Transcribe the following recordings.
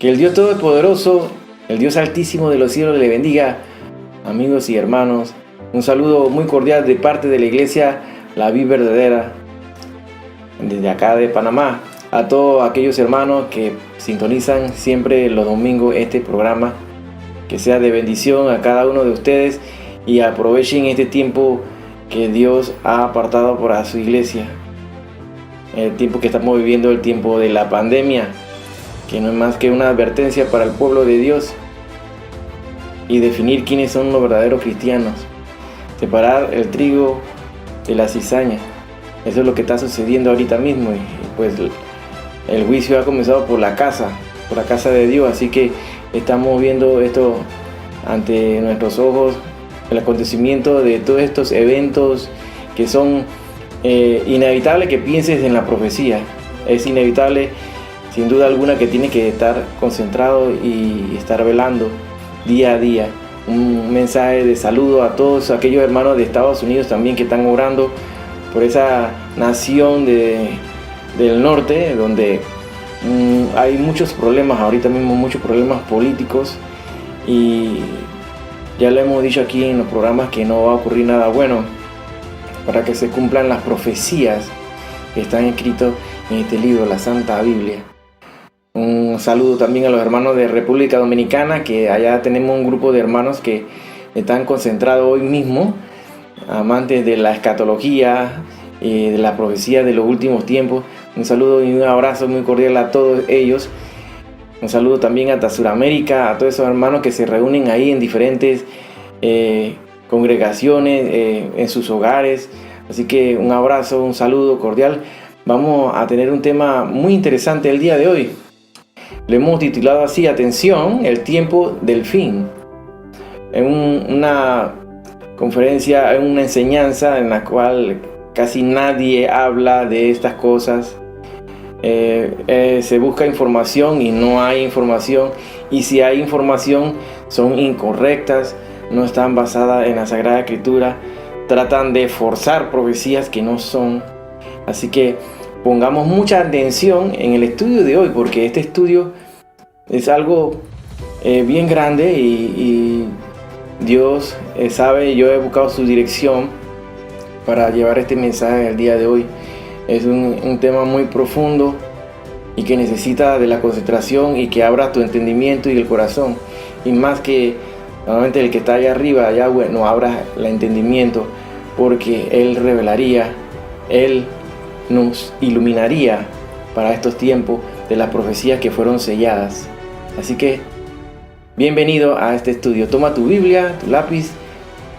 Que el Dios Todopoderoso, el Dios Altísimo de los cielos le bendiga, amigos y hermanos. Un saludo muy cordial de parte de la Iglesia La Vid Verdadera, desde acá de Panamá, a todos aquellos hermanos que sintonizan siempre los domingos este programa. Que sea de bendición a cada uno de ustedes y aprovechen este tiempo que Dios ha apartado para su iglesia. El tiempo que estamos viviendo, el tiempo de la pandemia, que no es más que una advertencia para el pueblo de Dios y definir quiénes son los verdaderos cristianos. Separar el trigo de la cizaña. Eso es lo que está sucediendo ahorita mismo, y pues el juicio ha comenzado por la casa de Dios, así que estamos viendo esto ante nuestros ojos, el acontecimiento de todos estos eventos que son inevitable que pienses en la profecía. Es inevitable, sin duda alguna, que tienes que estar concentrado y estar velando día a día. Un mensaje de saludo a todos aquellos hermanos de Estados Unidos también que están orando por esa nación del norte, donde hay muchos problemas ahorita mismo, muchos problemas políticos, y ya lo hemos dicho aquí en los programas que no va a ocurrir nada bueno para que se cumplan las profecías que están escritas en este libro, la Santa Biblia. Un saludo también a los hermanos de República Dominicana, que allá tenemos un grupo de hermanos que están concentrados hoy mismo, amantes de la escatología y de la profecía de los últimos tiempos. Un saludo y un abrazo muy cordial a todos ellos. Un saludo también hasta Sudamérica, a todos esos hermanos que se reúnen ahí en diferentes congregaciones, en sus hogares. Así que un abrazo, un saludo cordial. Vamos a tener un tema muy interesante el día de hoy. Le hemos titulado así: atención, el tiempo del fin. En una conferencia, en una enseñanza en la cual casi nadie habla de estas cosas. Se busca información y no hay información, y si hay información son incorrectas, no están basadas en la Sagrada Escritura, tratan de forzar profecías que no son. Así que pongamos mucha atención en el estudio de hoy, porque este estudio es algo bien grande y Dios sabe, yo he buscado su dirección para llevar este mensaje el día de hoy. Es un tema muy profundo y que necesita de la concentración y que abra tu entendimiento y el corazón. Y más que normalmente el que está allá arriba, allá bueno, abra el entendimiento, porque Él revelaría, Él nos iluminaría para estos tiempos de las profecías que fueron selladas. Así que bienvenido a este estudio. Toma tu Biblia, tu lápiz,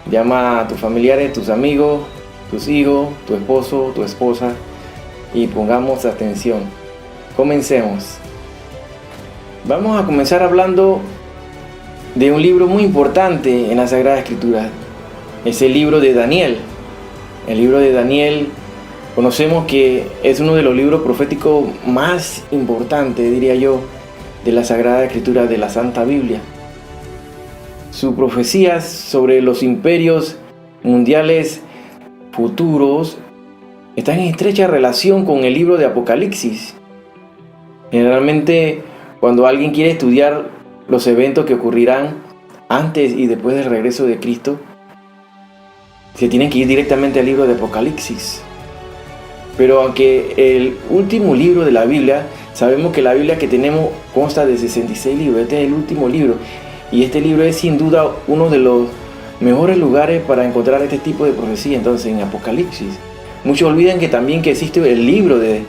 llama a tus familiares, tus amigos, tus hijos, tu esposo, tu esposa, y pongamos atención. Comencemos. Vamos a comenzar hablando de un libro muy importante en la Sagrada Escritura. Es el libro de Daniel. El libro de Daniel conocemos que es uno de los libros proféticos más importantes, diría yo, de la Sagrada Escritura, de la Santa Biblia. Sus profecías sobre los imperios mundiales futuros están en estrecha relación con el libro de Apocalipsis. Generalmente, cuando alguien quiere estudiar los eventos que ocurrirán antes y después del regreso de Cristo, se tienen que ir directamente al libro de Apocalipsis. Pero aunque el último libro de la Biblia, sabemos que la Biblia que tenemos consta de 66 libros, este es el último libro, y este libro es sin duda uno de los mejores lugares para encontrar este tipo de profecía. Entonces, en Apocalipsis, muchos olvidan que también que existe el libro en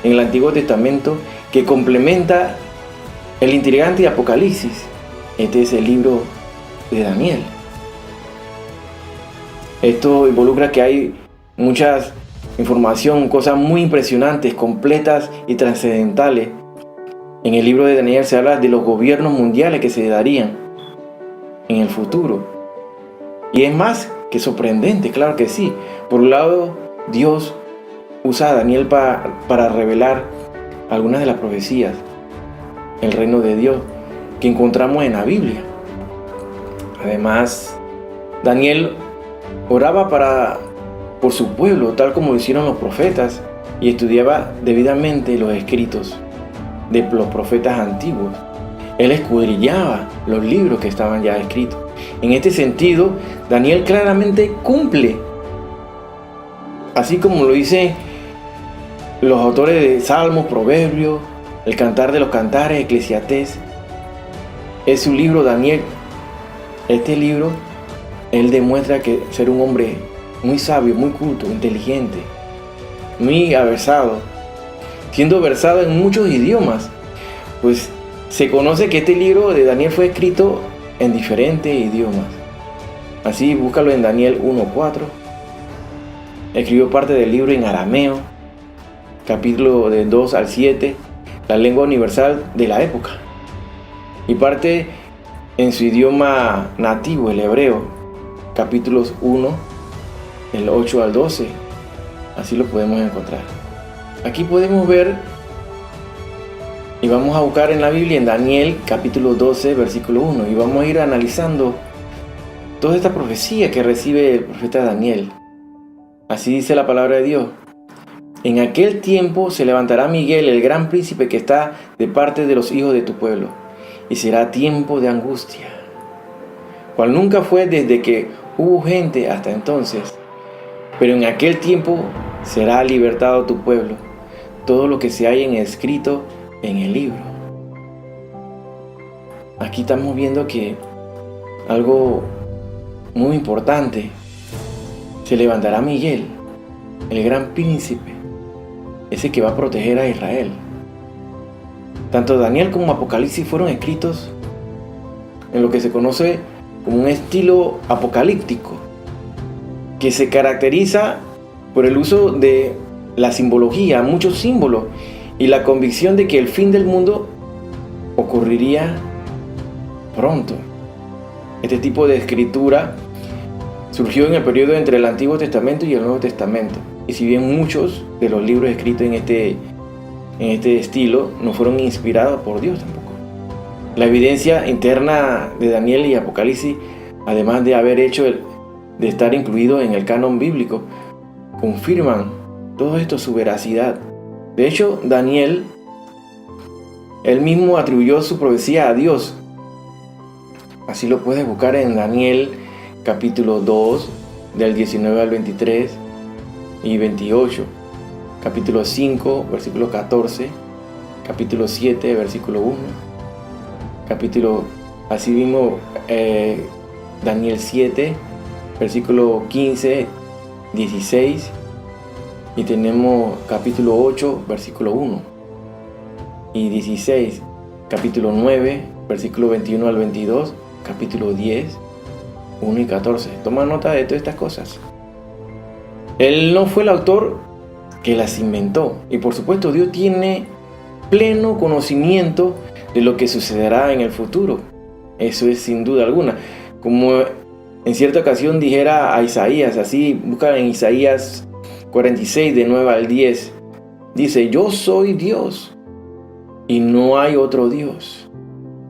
el Antiguo Testamento que complementa el intrigante de Apocalipsis. Este es el libro de Daniel. Esto involucra que hay muchas información, cosas muy impresionantes, completas y trascendentales. En el libro de Daniel se habla de los gobiernos mundiales que se darían en el futuro. Y es más que sorprendente, claro que sí. Por un lado, Dios usa a Daniel para revelar algunas de las profecías, el reino de Dios, que encontramos en la Biblia. Además, Daniel oraba por su pueblo, tal como lo hicieron los profetas, y estudiaba debidamente los escritos de los profetas antiguos. Él escudriñaba los libros que estaban ya escritos. En este sentido, Daniel claramente cumple, así como lo dicen los autores de Salmos, Proverbios, el Cantar de los Cantares, Eclesiastés. Es su libro, Daniel. Este libro, él demuestra que ser un hombre muy sabio, muy culto, inteligente, muy aversado, siendo versado en muchos idiomas. Pues se conoce que este libro de Daniel fue escrito en diferentes idiomas. Así, búscalo en Daniel 1:4. Escribió parte del libro en arameo, capítulo de 2 al 7, la lengua universal de la época, y parte en su idioma nativo, el hebreo, capítulos 1, del 8 al 12. Así lo podemos encontrar. Aquí podemos ver, y vamos a buscar en la Biblia, en Daniel capítulo 12, versículo 1, y vamos a ir analizando toda esta profecía que recibe el profeta Daniel. Así dice la palabra de Dios. En aquel tiempo se levantará Miguel, el gran príncipe que está de parte de los hijos de tu pueblo, y será tiempo de angustia, cual nunca fue desde que hubo gente hasta entonces. Pero en aquel tiempo será libertado tu pueblo, todo lo que se haya escrito en el libro. Aquí estamos viendo que algo muy importante: se levantará Miguel, el gran príncipe, ese que va a proteger a Israel. Tanto Daniel como Apocalipsis fueron escritos en lo que se conoce como un estilo apocalíptico, que se caracteriza por el uso de la simbología, muchos símbolos, y la convicción de que el fin del mundo ocurriría pronto. Este tipo de escritura surgió en el periodo entre el Antiguo Testamento y el Nuevo Testamento. Y si bien muchos de los libros escritos en este estilo no fueron inspirados por Dios tampoco, la evidencia interna de Daniel y Apocalipsis, además de haber hecho de estar incluido en el canon bíblico, confirman todo esto su veracidad. De hecho, Daniel, él mismo atribuyó su profecía a Dios. Así lo puedes buscar en Daniel capítulo 2, del 19 al 23 y 28, capítulo 5, versículo 14, capítulo 7, versículo 1, capítulo, así mismo Daniel 7, versículo 15, 16, y tenemos capítulo 8, versículo 1 y 16, capítulo 9, versículo 21 al 22, capítulo 10, 1 y 14. Toma nota de todas estas cosas. Él no fue el autor que las inventó, y por supuesto Dios tiene pleno conocimiento de lo que sucederá en el futuro. Eso es sin duda alguna. Como en cierta ocasión dijera a Isaías, así busca en Isaías 46, de 9 al 10, dice: yo soy Dios y no hay otro Dios,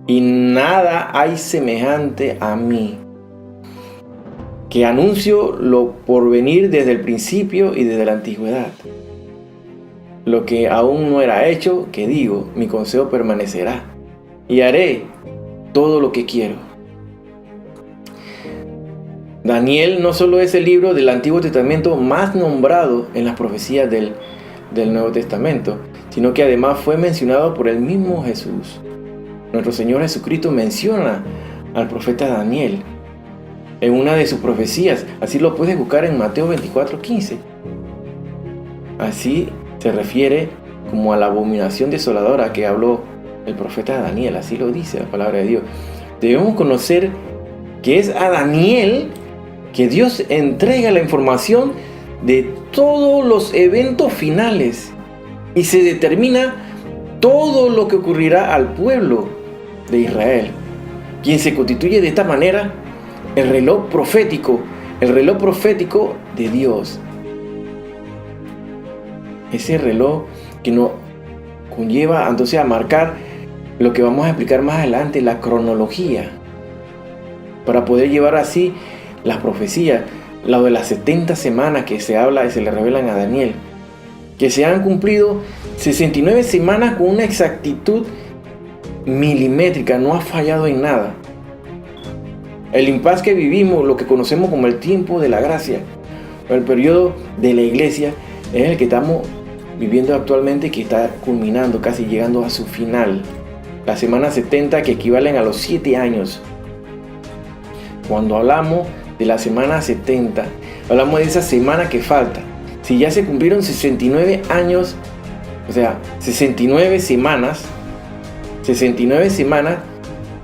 y nada hay semejante a mí, que anuncio lo por venir desde el principio y desde la antigüedad. Lo que aún no era hecho, que digo, mi consejo permanecerá, y haré todo lo que quiero. Daniel no solo es el libro del Antiguo Testamento más nombrado en las profecías del Nuevo Testamento, sino que además fue mencionado por el mismo Jesús. Nuestro Señor Jesucristo menciona al profeta Daniel en una de sus profecías. Así lo puedes buscar en Mateo 24:15. Así se refiere como a la abominación desoladora que habló el profeta Daniel. Así lo dice la palabra de Dios. Debemos conocer que es a Daniel que Dios entrega la información de todos los eventos finales, y se determina todo lo que ocurrirá al pueblo de Israel, quien se constituye de esta manera el reloj profético de Dios. Ese reloj que nos conlleva entonces a marcar lo que vamos a explicar más adelante, la cronología, para poder llevar así las profecías, lo de las 70 semanas que se habla y se le revelan a Daniel, que se han cumplido 69 semanas con una exactitud milimétrica, no ha fallado en nada. El impasse que vivimos, lo que conocemos como el tiempo de la gracia, el periodo de la iglesia, es el que estamos viviendo actualmente, que está culminando, casi llegando a su final. La semana 70, que equivalen a los 7 años. Cuando hablamos de la semana 70, hablamos de esa semana que falta. Si ya se cumplieron 69 años, o sea, 69 semanas,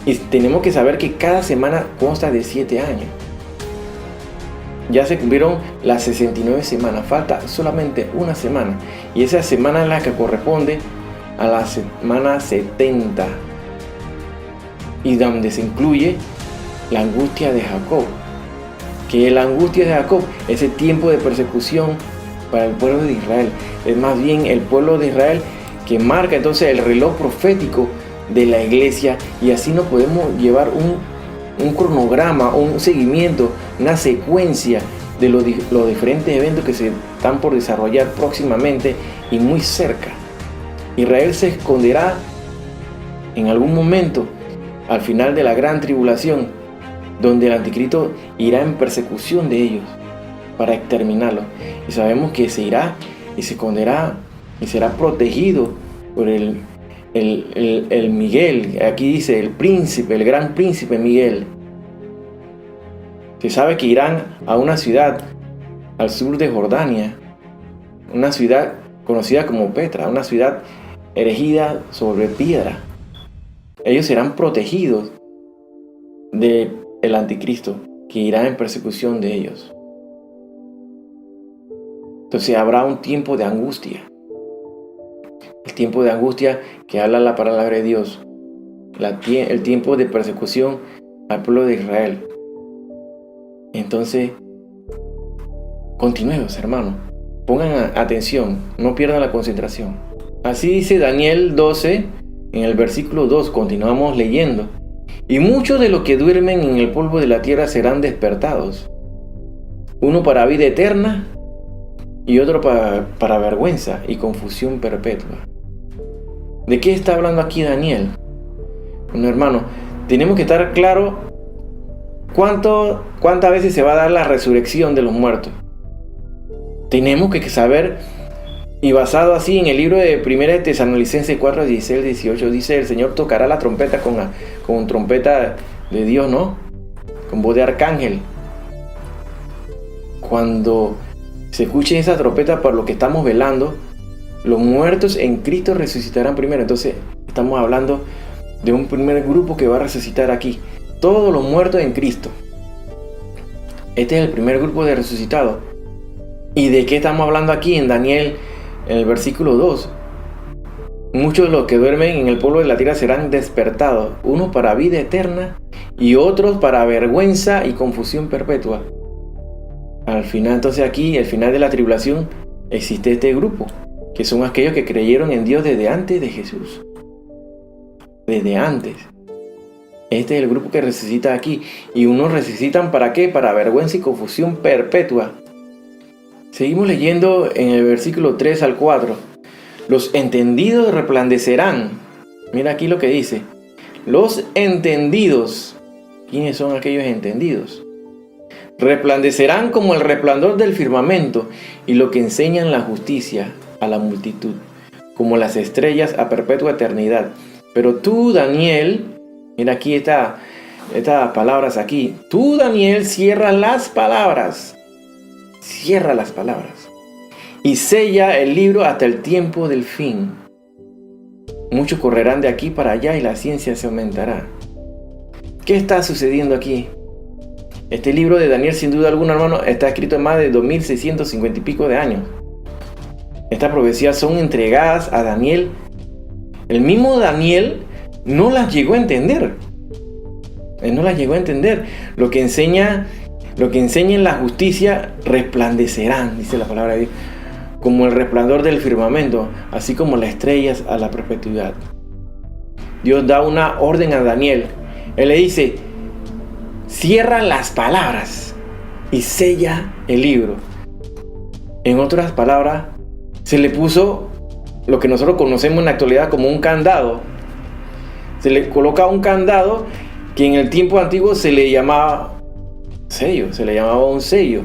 y tenemos que saber que cada semana consta de 7 años. Ya se cumplieron las 69 semanas, falta solamente una semana, y esa semana es la que corresponde a la semana 70, y donde se incluye la angustia de Jacob. Que la angustia de Jacob, ese tiempo de persecución para el pueblo de Israel, es más bien el pueblo de Israel que marca entonces el reloj profético de la iglesia, y así nos podemos llevar un cronograma, un seguimiento, una secuencia de los diferentes eventos que se están por desarrollar próximamente y muy cerca. Israel se esconderá en algún momento al final de la gran tribulación, donde el anticristo irá en persecución de ellos para exterminarlos. Y sabemos que se irá y se esconderá y será protegido por el Miguel. Aquí dice el príncipe, el gran príncipe Miguel. Se sabe que irán a una ciudad al sur de Jordania, una ciudad conocida como Petra, una ciudad erigida sobre piedra. Ellos serán protegidos del anticristo, que irá en persecución de ellos. Entonces habrá un tiempo de angustia. El tiempo de angustia que habla la palabra de Dios. El tiempo de persecución al pueblo de Israel. Entonces, continuemos, hermanos. Pongan atención, no pierdan la concentración. Así dice Daniel 12, en el versículo 2, continuamos leyendo. Y muchos de los que duermen en el polvo de la tierra serán despertados. Uno para vida eterna y otro para vergüenza y confusión perpetua. ¿De qué está hablando aquí Daniel? Bueno, hermano, tenemos que estar claros cuántas veces se va a dar la resurrección de los muertos. Tenemos que saber, y basado así en el libro de 1 Tesalonicenses 4, 16, 18, dice: el Señor tocará la trompeta con trompeta de Dios, ¿no? Con voz de arcángel. Cuando se escuche esa trompeta, por lo que estamos velando, los muertos en Cristo resucitarán primero. Entonces estamos hablando de un primer grupo que va a resucitar aquí. Todos los muertos en Cristo. Este es el primer grupo de resucitados. ¿Y de qué estamos hablando aquí en Daniel, en el versículo 2? Muchos de los que duermen en el polvo de la tierra serán despertados, unos para vida eterna y otros para vergüenza y confusión perpetua. Al final, entonces aquí, al final de la tribulación, existe este grupo, que son aquellos que creyeron en Dios desde antes de Jesús. Desde antes. Este es el grupo que resucita aquí. Y unos resucitan ¿para qué? Para vergüenza y confusión perpetua. Seguimos leyendo en el versículo 3 al 4. Los entendidos resplandecerán. Mira aquí lo que dice. Los entendidos. ¿Quiénes son aquellos entendidos? Resplandecerán como el resplandor del firmamento, y lo que enseñan la justicia a la multitud, como las estrellas a perpetua eternidad. Pero tú, Daniel, mira aquí estas palabras aquí. Tú, Daniel, cierra las palabras. Cierra las palabras. Y sella el libro hasta el tiempo del fin. Muchos correrán de aquí para allá y la ciencia se aumentará. ¿Qué está sucediendo aquí? Este libro de Daniel, sin duda alguna, hermano, está escrito en más de 2650 y pico de años. Estas profecías son entregadas a Daniel. El mismo Daniel no las llegó a entender. Él no las llegó a entender. Lo que enseña en la justicia resplandecerán, dice la palabra de Dios, como el resplandor del firmamento, así como las estrellas a la perpetuidad. Dios da una orden a Daniel. Él le dice: cierra las palabras y sella el libro. En otras palabras, se le puso lo que nosotros conocemos en la actualidad como un candado. Se le coloca un candado que en el tiempo antiguo se le llamaba sello, se le llamaba un sello.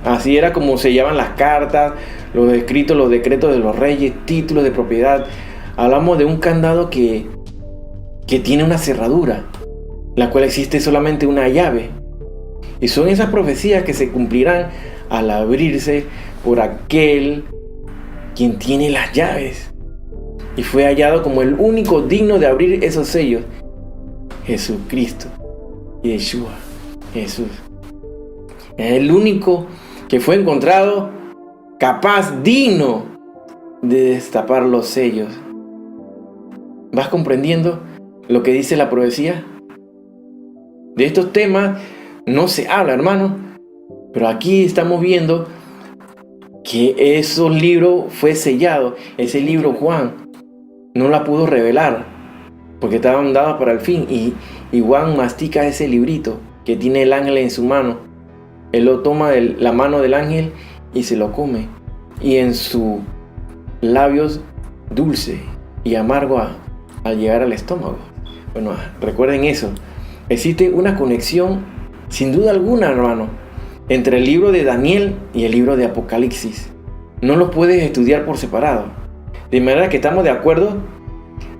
Así era como se llaman las cartas, los escritos, los decretos de los reyes, títulos de propiedad. Hablamos de un candado que tiene una cerradura, la cual existe solamente una llave. Y son esas profecías que se cumplirán al abrirse por aquel quien tiene las llaves. Y fue hallado como el único digno de abrir esos sellos. Jesucristo, Yeshua, Jesús. El único que fue encontrado capaz, digno de destapar los sellos. ¿Vas comprendiendo lo que dice la profecía? De estos temas no se habla, hermano. Pero aquí estamos viendo que esos libros fue sellado. Ese libro Juan no la pudo revelar porque estaban dados para el fin. Y Juan mastica ese librito que tiene el ángel en su mano. Él lo toma de la mano del ángel y se lo come. Y en sus labios dulce y amargo al llegar al estómago. Bueno, recuerden eso. Existe una conexión, sin duda alguna, hermano, entre el libro de Daniel y el libro de Apocalipsis. No los puedes estudiar por separado. De manera que estamos de acuerdo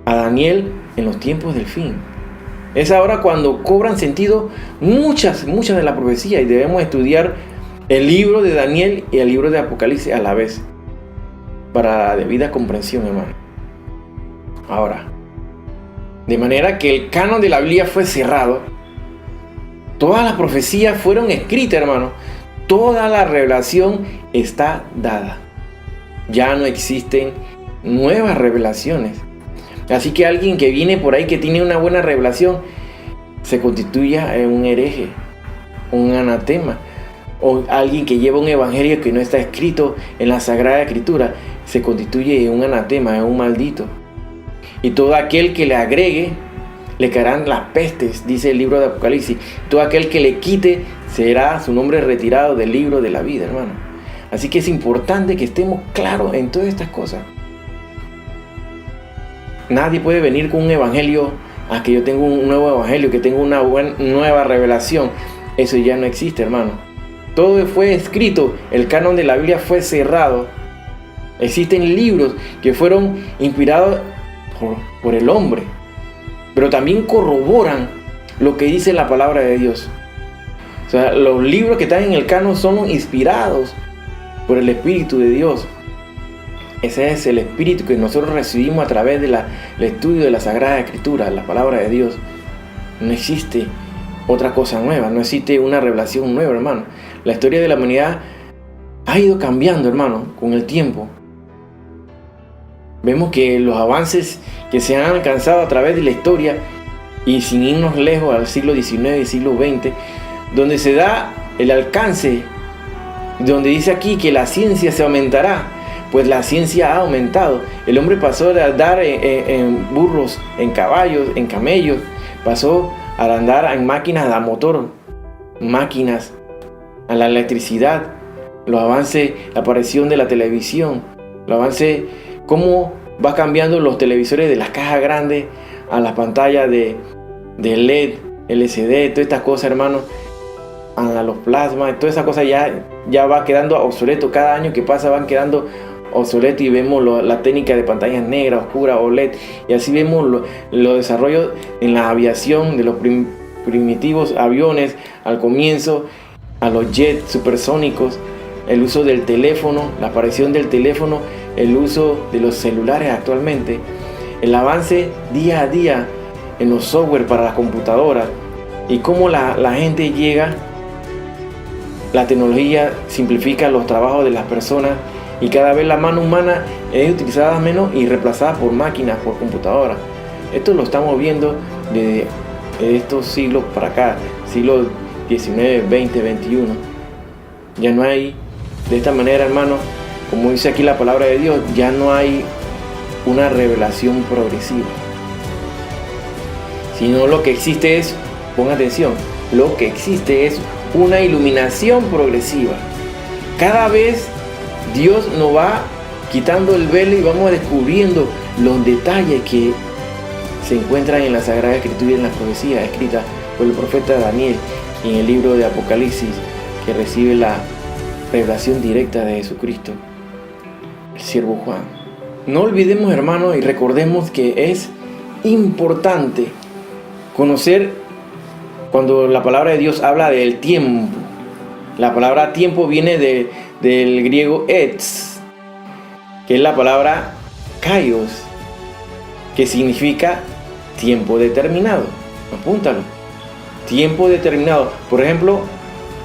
a Daniel en los tiempos del fin. Es ahora cuando cobran sentido muchas de la profecía, y debemos estudiar el libro de Daniel y el libro de Apocalipsis a la vez, para la debida comprensión, hermano. Ahora, de manera que el canon de la Biblia fue cerrado. Todas las profecías fueron escritas, hermano. Toda la revelación está dada. Ya no existen nuevas revelaciones. Así que alguien que viene por ahí que tiene una buena revelación se constituya en un hereje, un anatema, o alguien que lleva un evangelio que no está escrito en la Sagrada Escritura se constituye en un anatema, en un maldito. Y todo aquel que le agregue le caerán las pestes, dice el libro de Apocalipsis. Todo aquel que le quite será su nombre retirado del libro de la vida, hermano. Así que es importante que estemos claros en todas estas cosas. Nadie puede venir con un evangelio, que yo tengo un nuevo evangelio, que tengo una nueva revelación. Eso ya no existe, hermano. Todo fue escrito, el canon de la Biblia fue cerrado. Existen libros que fueron inspirados por el hombre, pero también corroboran lo que dice la palabra de Dios. O sea, los libros que están en el canon son inspirados por el Espíritu de Dios. Ese es el Espíritu que nosotros recibimos a través del estudio de la Sagrada Escritura, la palabra de Dios. No existe otra cosa nueva, no existe una revelación nueva, hermano. La historia de la humanidad ha ido cambiando, hermano, con el tiempo. Vemos que los avances que se han alcanzado a través de la historia, y sin irnos lejos al siglo XIX y siglo XX, donde se da el alcance, donde dice aquí que la ciencia se aumentará, pues la ciencia ha aumentado. El hombre pasó de andar en burros, en caballos, en camellos, pasó a andar en máquinas a motor, máquinas a la electricidad, los avances, la aparición de la televisión, los avances, cómo va cambiando los televisores de las cajas grandes a las pantallas de LED, LCD, todas estas cosas, hermano, a los plasmas, todas esas cosas ya va quedando obsoleto. Cada año que pasa van quedando obsoletos y vemos la técnica de pantallas negras, oscuras, OLED, y así vemos los desarrollos en la aviación de los primitivos aviones al comienzo, a los jets supersónicos, el uso del teléfono, la aparición del teléfono, el uso de los celulares actualmente, el avance día a día en los software para las computadoras, y cómo la gente llega, la tecnología simplifica los trabajos de las personas, y cada vez la mano humana es utilizada menos y reemplazada por máquinas, por computadoras. Esto lo estamos viendo desde estos siglos para acá, siglos XIX, XX, XXI. Ya no hay, de esta manera, hermano, como dice aquí la palabra de Dios, ya no hay una revelación progresiva, sino lo que existe es, pon atención, lo que existe es una iluminación progresiva. Cada vez Dios nos va quitando el velo y vamos descubriendo los detalles que se encuentran en la Sagrada Escritura y en las profecías escritas por el profeta Daniel y en el libro de Apocalipsis, que recibe la revelación directa de Jesucristo, el siervo Juan. No olvidemos, hermanos, y recordemos que es importante conocer cuando la palabra de Dios habla del tiempo. La palabra tiempo viene del griego etz, que es la palabra kairos, que significa tiempo determinado. Apúntalo. Tiempo determinado. Por ejemplo,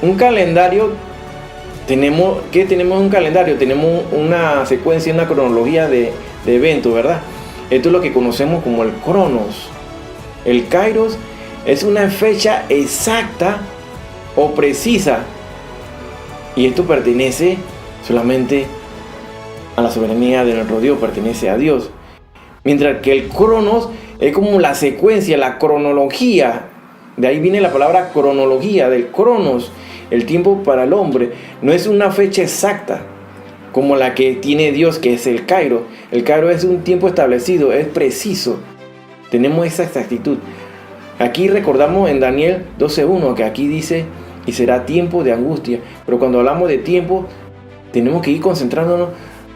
un calendario, ¿qué tenemos en un calendario? Tenemos una secuencia, una cronología de eventos, ¿verdad? Esto es lo que conocemos como el cronos. El kairos es una fecha exacta o precisa, y esto pertenece solamente a la soberanía de nuestro Dios, pertenece a Dios. Mientras que el cronos es como la secuencia, la cronología. De ahí viene la palabra cronología, del cronos, el tiempo para el hombre. No es una fecha exacta como la que tiene Dios, que es el kairos. El kairos es un tiempo establecido, es preciso. Tenemos esa exactitud. Aquí recordamos en Daniel 12:1 que aquí dice, y será tiempo de angustia. Pero cuando hablamos de tiempo, tenemos que ir concentrándonos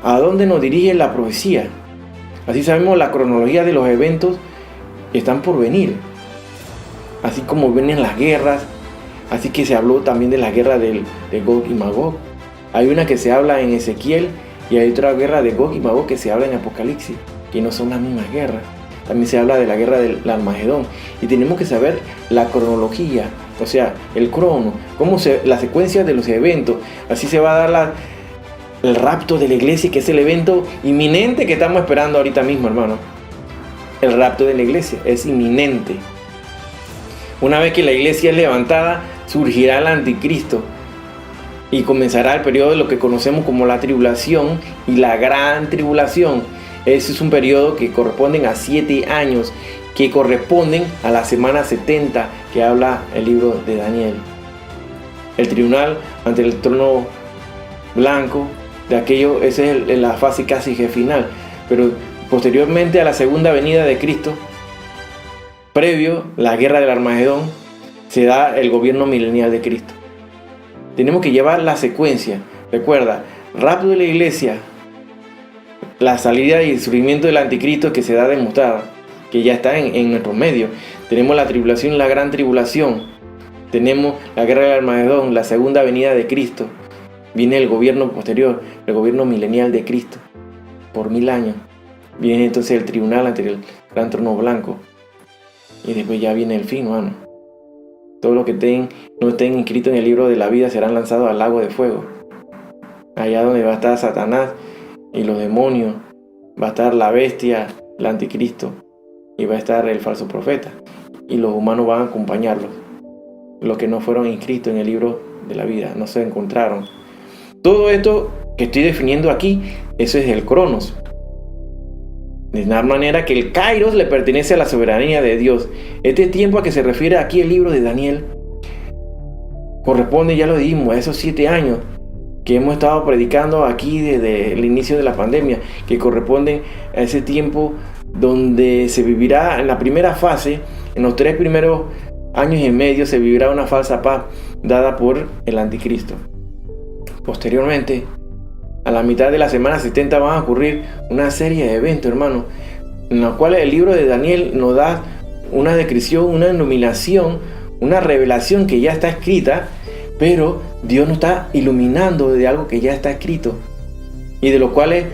a dónde nos dirige la profecía. Así sabemos la cronología de los eventos que están por venir. Así como vienen las guerras. Así que se habló también de la guerra de Gog y Magog. Hay una que se habla en Ezequiel y hay otra guerra de Gog y Magog que se habla en Apocalipsis, que no son las mismas guerras. También se habla de la guerra del Armagedón. Y tenemos que saber la cronología, o sea, el crono, la secuencia de los eventos. Así se va a dar el rapto de la iglesia, que es el evento inminente que estamos esperando ahorita mismo, hermano. El rapto de la iglesia es inminente. Una vez que la iglesia es levantada, surgirá el anticristo y comenzará el periodo de lo que conocemos como la tribulación y la gran tribulación. Ese es un periodo que corresponden a 7 años, que corresponden a la semana 70 que habla el libro de Daniel. El tribunal ante el trono blanco de aquello, esa es la fase casi que final. Pero posteriormente a la segunda venida de Cristo, previo la guerra del Armagedón, se da el gobierno milenial de Cristo. Tenemos que llevar la secuencia. Recuerda, rapto de la iglesia, la salida y el surgimiento del anticristo, que se da a demostrar que ya está en nuestro medio. Tenemos la tribulación y la gran tribulación. Tenemos la guerra del Armagedón, la segunda venida de Cristo. Viene el gobierno posterior, el gobierno milenial de Cristo, por 1000 años. Viene entonces el tribunal ante el gran trono blanco. Y después ya viene el fin, hermano. Todos los que no estén inscritos en el libro de la vida serán lanzados al lago de fuego. Allá donde va a estar Satanás y los demonios, va a estar la bestia, el anticristo, y va a estar el falso profeta. Y los humanos van a acompañarlos. Los que no fueron inscritos en el libro de la vida, no se encontraron. Todo esto que estoy definiendo aquí, eso es el cronos. De tal manera que el kairos le pertenece a la soberanía de Dios. Este tiempo a que se refiere aquí el libro de Daniel corresponde, ya lo dijimos, a esos 7 años que hemos estado predicando aquí desde el inicio de la pandemia, que corresponden a ese tiempo donde se vivirá en la primera fase, en los 3 primeros años y medio, se vivirá una falsa paz dada por el anticristo. Posteriormente, a la mitad de la semana 70 van a ocurrir una serie de eventos, hermanos, en los cuales el libro de Daniel nos da una descripción, una iluminación, una revelación que ya está escrita, pero Dios nos está iluminando de algo que ya está escrito y de lo cuales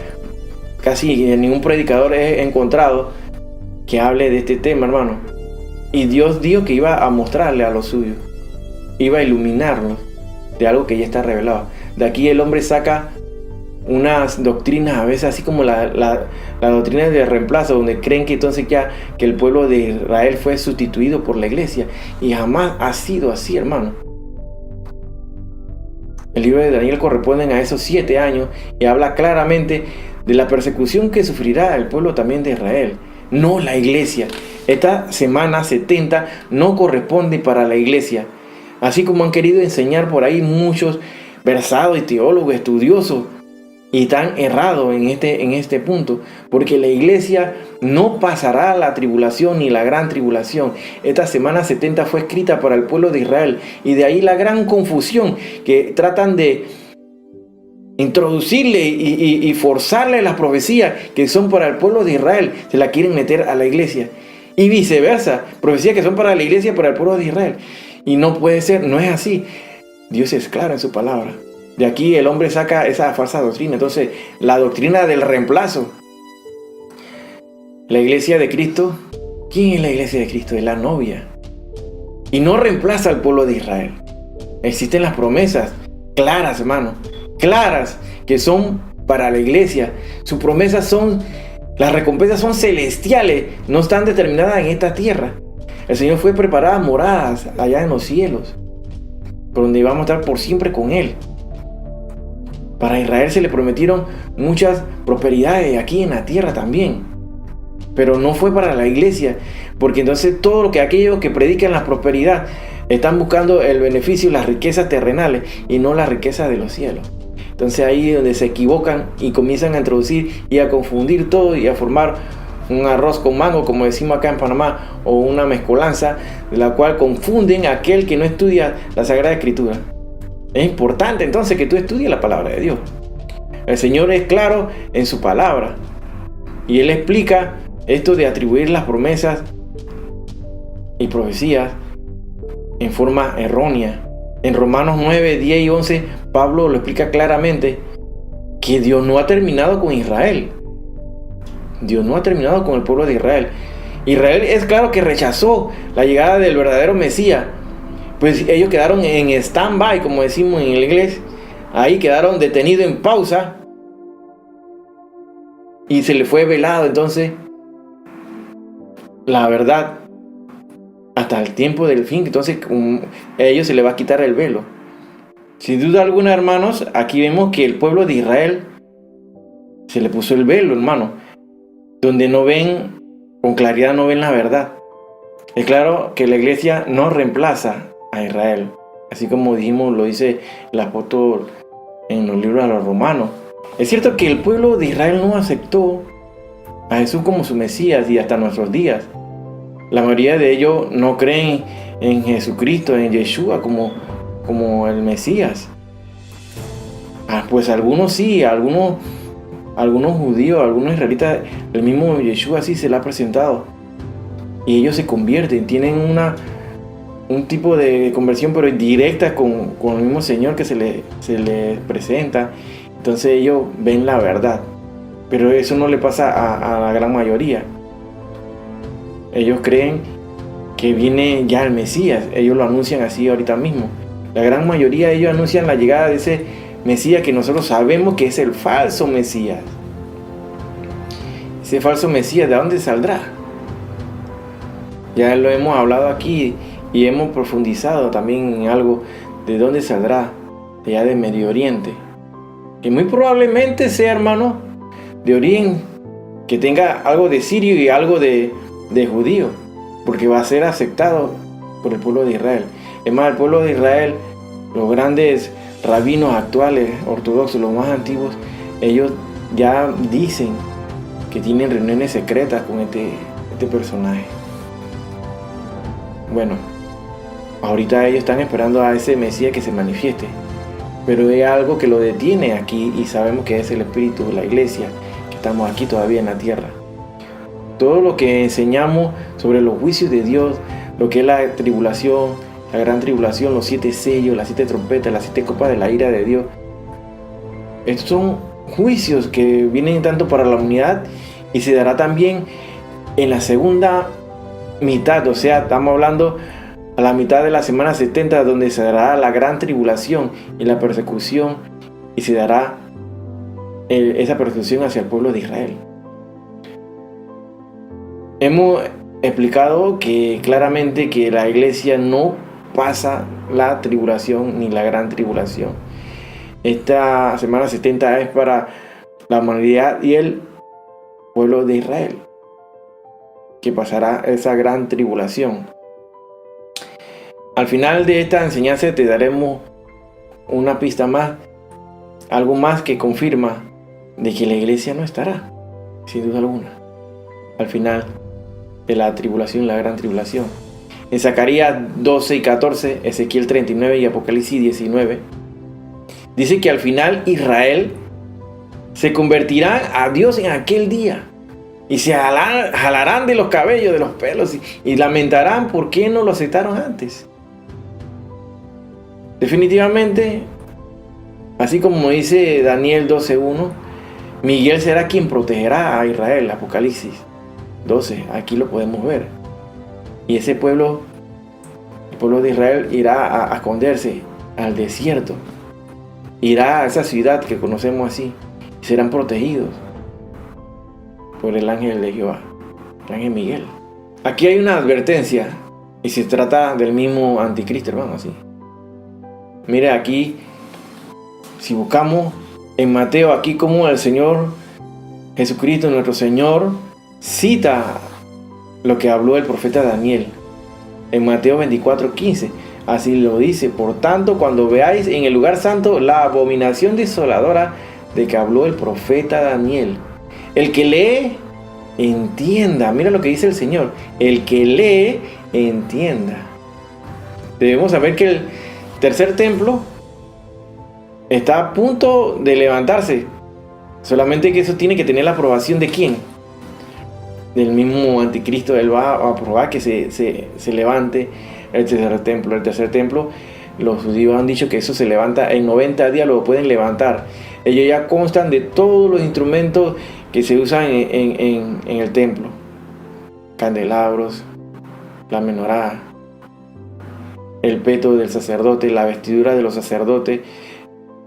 casi ningún predicador he encontrado que hable de este tema, hermano. Y Dios dijo que iba a mostrarle a los suyos, iba a iluminarlos de algo que ya está revelado. De aquí el hombre saca unas doctrinas a veces así como la doctrina de reemplazo, donde creen que entonces ya que el pueblo de Israel fue sustituido por la iglesia, y jamás ha sido así, hermano. El libro de Daniel corresponde a esos 7 años y habla claramente de la persecución que sufrirá el pueblo también de Israel, no la iglesia. Esta semana 70 no corresponde para la iglesia, así como han querido enseñar por ahí muchos versados y teólogos estudiosos y están errados en este punto, porque la iglesia no pasará la tribulación ni la gran tribulación. Esta semana 70 fue escrita para el pueblo de Israel, y de ahí la gran confusión que tratan de introducirle y forzarle las profecías que son para el pueblo de Israel, se la quieren meter a la iglesia, y viceversa, profecías que son para la iglesia, para el pueblo de Israel. Y no puede ser, no es así. Dios es claro en su palabra. De aquí el hombre saca esa falsa doctrina. Entonces, la doctrina del reemplazo. La iglesia de Cristo, ¿quién es la iglesia de Cristo? Es la novia. Y no reemplaza al pueblo de Israel. Existen las promesas claras, hermano, claras, que son para la iglesia. Sus promesas son, las recompensas son celestiales, no están determinadas en esta tierra. El Señor fue preparada moradas allá en los cielos, por donde vamos a estar por siempre con Él. Para Israel se le prometieron muchas prosperidades aquí en la tierra también, pero no fue para la iglesia, porque entonces todo lo que aquellos que predican la prosperidad están buscando el beneficio y las riquezas terrenales y no las riquezas de los cielos. Entonces ahí es donde se equivocan y comienzan a introducir y a confundir todo y a formar un arroz con mango, como decimos acá en Panamá, o una mezcolanza, de la cual confunden a aquel que no estudia la Sagrada Escritura. Es importante entonces que tú estudies la palabra de Dios. El Señor es claro en su palabra, y Él explica esto de atribuir las promesas y profecías en forma errónea. En Romanos 9, 10 y 11, Pablo lo explica claramente, que Dios no ha terminado con Israel. Dios no ha terminado con el pueblo de Israel. Israel es claro que rechazó la llegada del verdadero Mesías. Pues ellos quedaron en stand-by, como decimos en el inglés. Ahí quedaron detenidos en pausa. Y se les fue velado entonces la verdad hasta el tiempo del fin. Entonces a ellos se les va a quitar el velo. Sin duda alguna, hermanos, aquí vemos que el pueblo de Israel se le puso el velo, hermano. Donde no ven, con claridad no ven la verdad. Es claro que la iglesia no reemplaza a Israel, así como dijimos, lo dice el apóstol en los libros de los Romanos. Es cierto que el pueblo de Israel no aceptó a Jesús como su Mesías, y hasta nuestros días la mayoría de ellos no creen en Jesucristo, en Yeshua como el Mesías. Pues algunos sí, algunos judíos, algunos israelitas, el mismo Yeshua sí se le ha presentado, y ellos se convierten, tienen un tipo de conversión, pero directa con el mismo Señor que se le presenta. Entonces ellos ven la verdad, pero eso no le pasa a la gran mayoría. Ellos creen que viene ya el Mesías, ellos lo anuncian así ahorita mismo. La gran mayoría de ellos anuncian la llegada de ese Mesías que nosotros sabemos que es el falso Mesías. Ese falso Mesías, ¿de dónde saldrá? Ya lo hemos hablado aquí y hemos profundizado también en algo de dónde saldrá, de allá de Medio Oriente, que muy probablemente sea, hermano, de Oriente, que tenga algo de sirio y algo de judío, porque va a ser aceptado por el pueblo de Israel. Es más, el pueblo de Israel, los grandes rabinos actuales, ortodoxos, los más antiguos, ellos ya dicen que tienen reuniones secretas con este personaje. Bueno, ahorita ellos están esperando a ese Mesías que se manifieste, pero hay algo que lo detiene aquí, y sabemos que es el Espíritu de la iglesia, que estamos aquí todavía en la tierra. Todo lo que enseñamos sobre los juicios de Dios, lo que es la tribulación, la gran tribulación, los 7 sellos, las 7 trompetas, las 7 copas de la ira de Dios, estos son juicios que vienen tanto para la humanidad, y se dará también en la segunda mitad, o sea, estamos hablando a la mitad de la semana 70, donde se dará la gran tribulación y la persecución, y se dará esa persecución hacia el pueblo de Israel. Hemos explicado que claramente que la iglesia no pasa la tribulación ni la gran tribulación. Esta semana 70 es para la humanidad y el pueblo de Israel, que pasará esa gran tribulación. Al final de esta enseñanza te daremos una pista más, algo más que confirma de que la iglesia no estará, sin duda alguna, al final de la tribulación, la gran tribulación. En Zacarías 12 y 14, Ezequiel 39 y Apocalipsis 19, dice que al final Israel se convertirá a Dios en aquel día y se jalarán de los cabellos, de los pelos y lamentarán por qué no lo aceptaron antes. Definitivamente, así como dice Daniel 12:1, Miguel será quien protegerá a Israel, Apocalipsis 12, aquí lo podemos ver. Y ese pueblo, el pueblo de Israel, irá a esconderse al desierto, irá a esa ciudad que conocemos así, y serán protegidos por el ángel de Jehová, el ángel Miguel. Aquí hay una advertencia, y se trata del mismo anticristo, hermano, así. Mire aquí, si buscamos en Mateo, aquí como el Señor Jesucristo, nuestro Señor, cita lo que habló el profeta Daniel en Mateo 24:15. Así lo dice: por tanto, cuando veáis en el lugar santo la abominación desoladora de que habló el profeta Daniel, el que lee, entienda. Mira lo que dice el Señor: el que lee, entienda. Debemos saber que el tercer templo está a punto de levantarse. Solamente que eso tiene que tener la aprobación ¿de quién? Del mismo anticristo. Él va a aprobar que se levante el tercer templo. El tercer templo, los judíos han dicho que eso se levanta en 90 días, lo pueden levantar. Ellos ya constan de todos los instrumentos que se usan en el templo: candelabros, la menorá, el peto del sacerdote, la vestidura de los sacerdotes.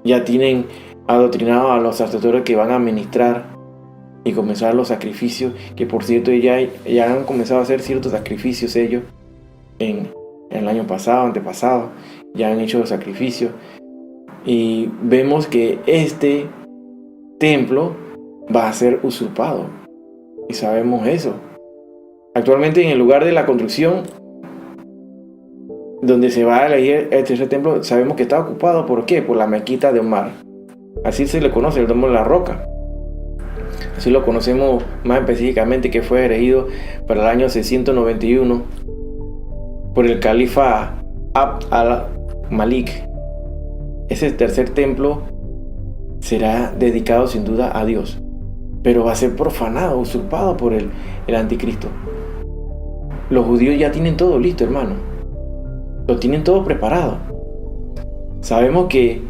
Ya tienen adoctrinados a los sacerdotes que van a ministrar y comenzar los sacrificios, que por cierto ya han comenzado a hacer ciertos sacrificios ellos en el año pasado, antepasado, ya han hecho los sacrificios. Y vemos que este templo va a ser usurpado, y sabemos eso. Actualmente, en el lugar de la construcción donde se va a elegir el tercer templo, sabemos que está ocupado. ¿Por qué? Por la Mequita de Omar. Así se le conoce, el Domo de la Roca. Así lo conocemos más específicamente, que fue erigido para el año 691 por el califa Abd al-Malik. Ese tercer templo será dedicado sin duda a Dios, pero va a ser profanado, usurpado por el anticristo. Los judíos ya tienen todo listo, hermano. Lo tienen todo preparado. Sabemos que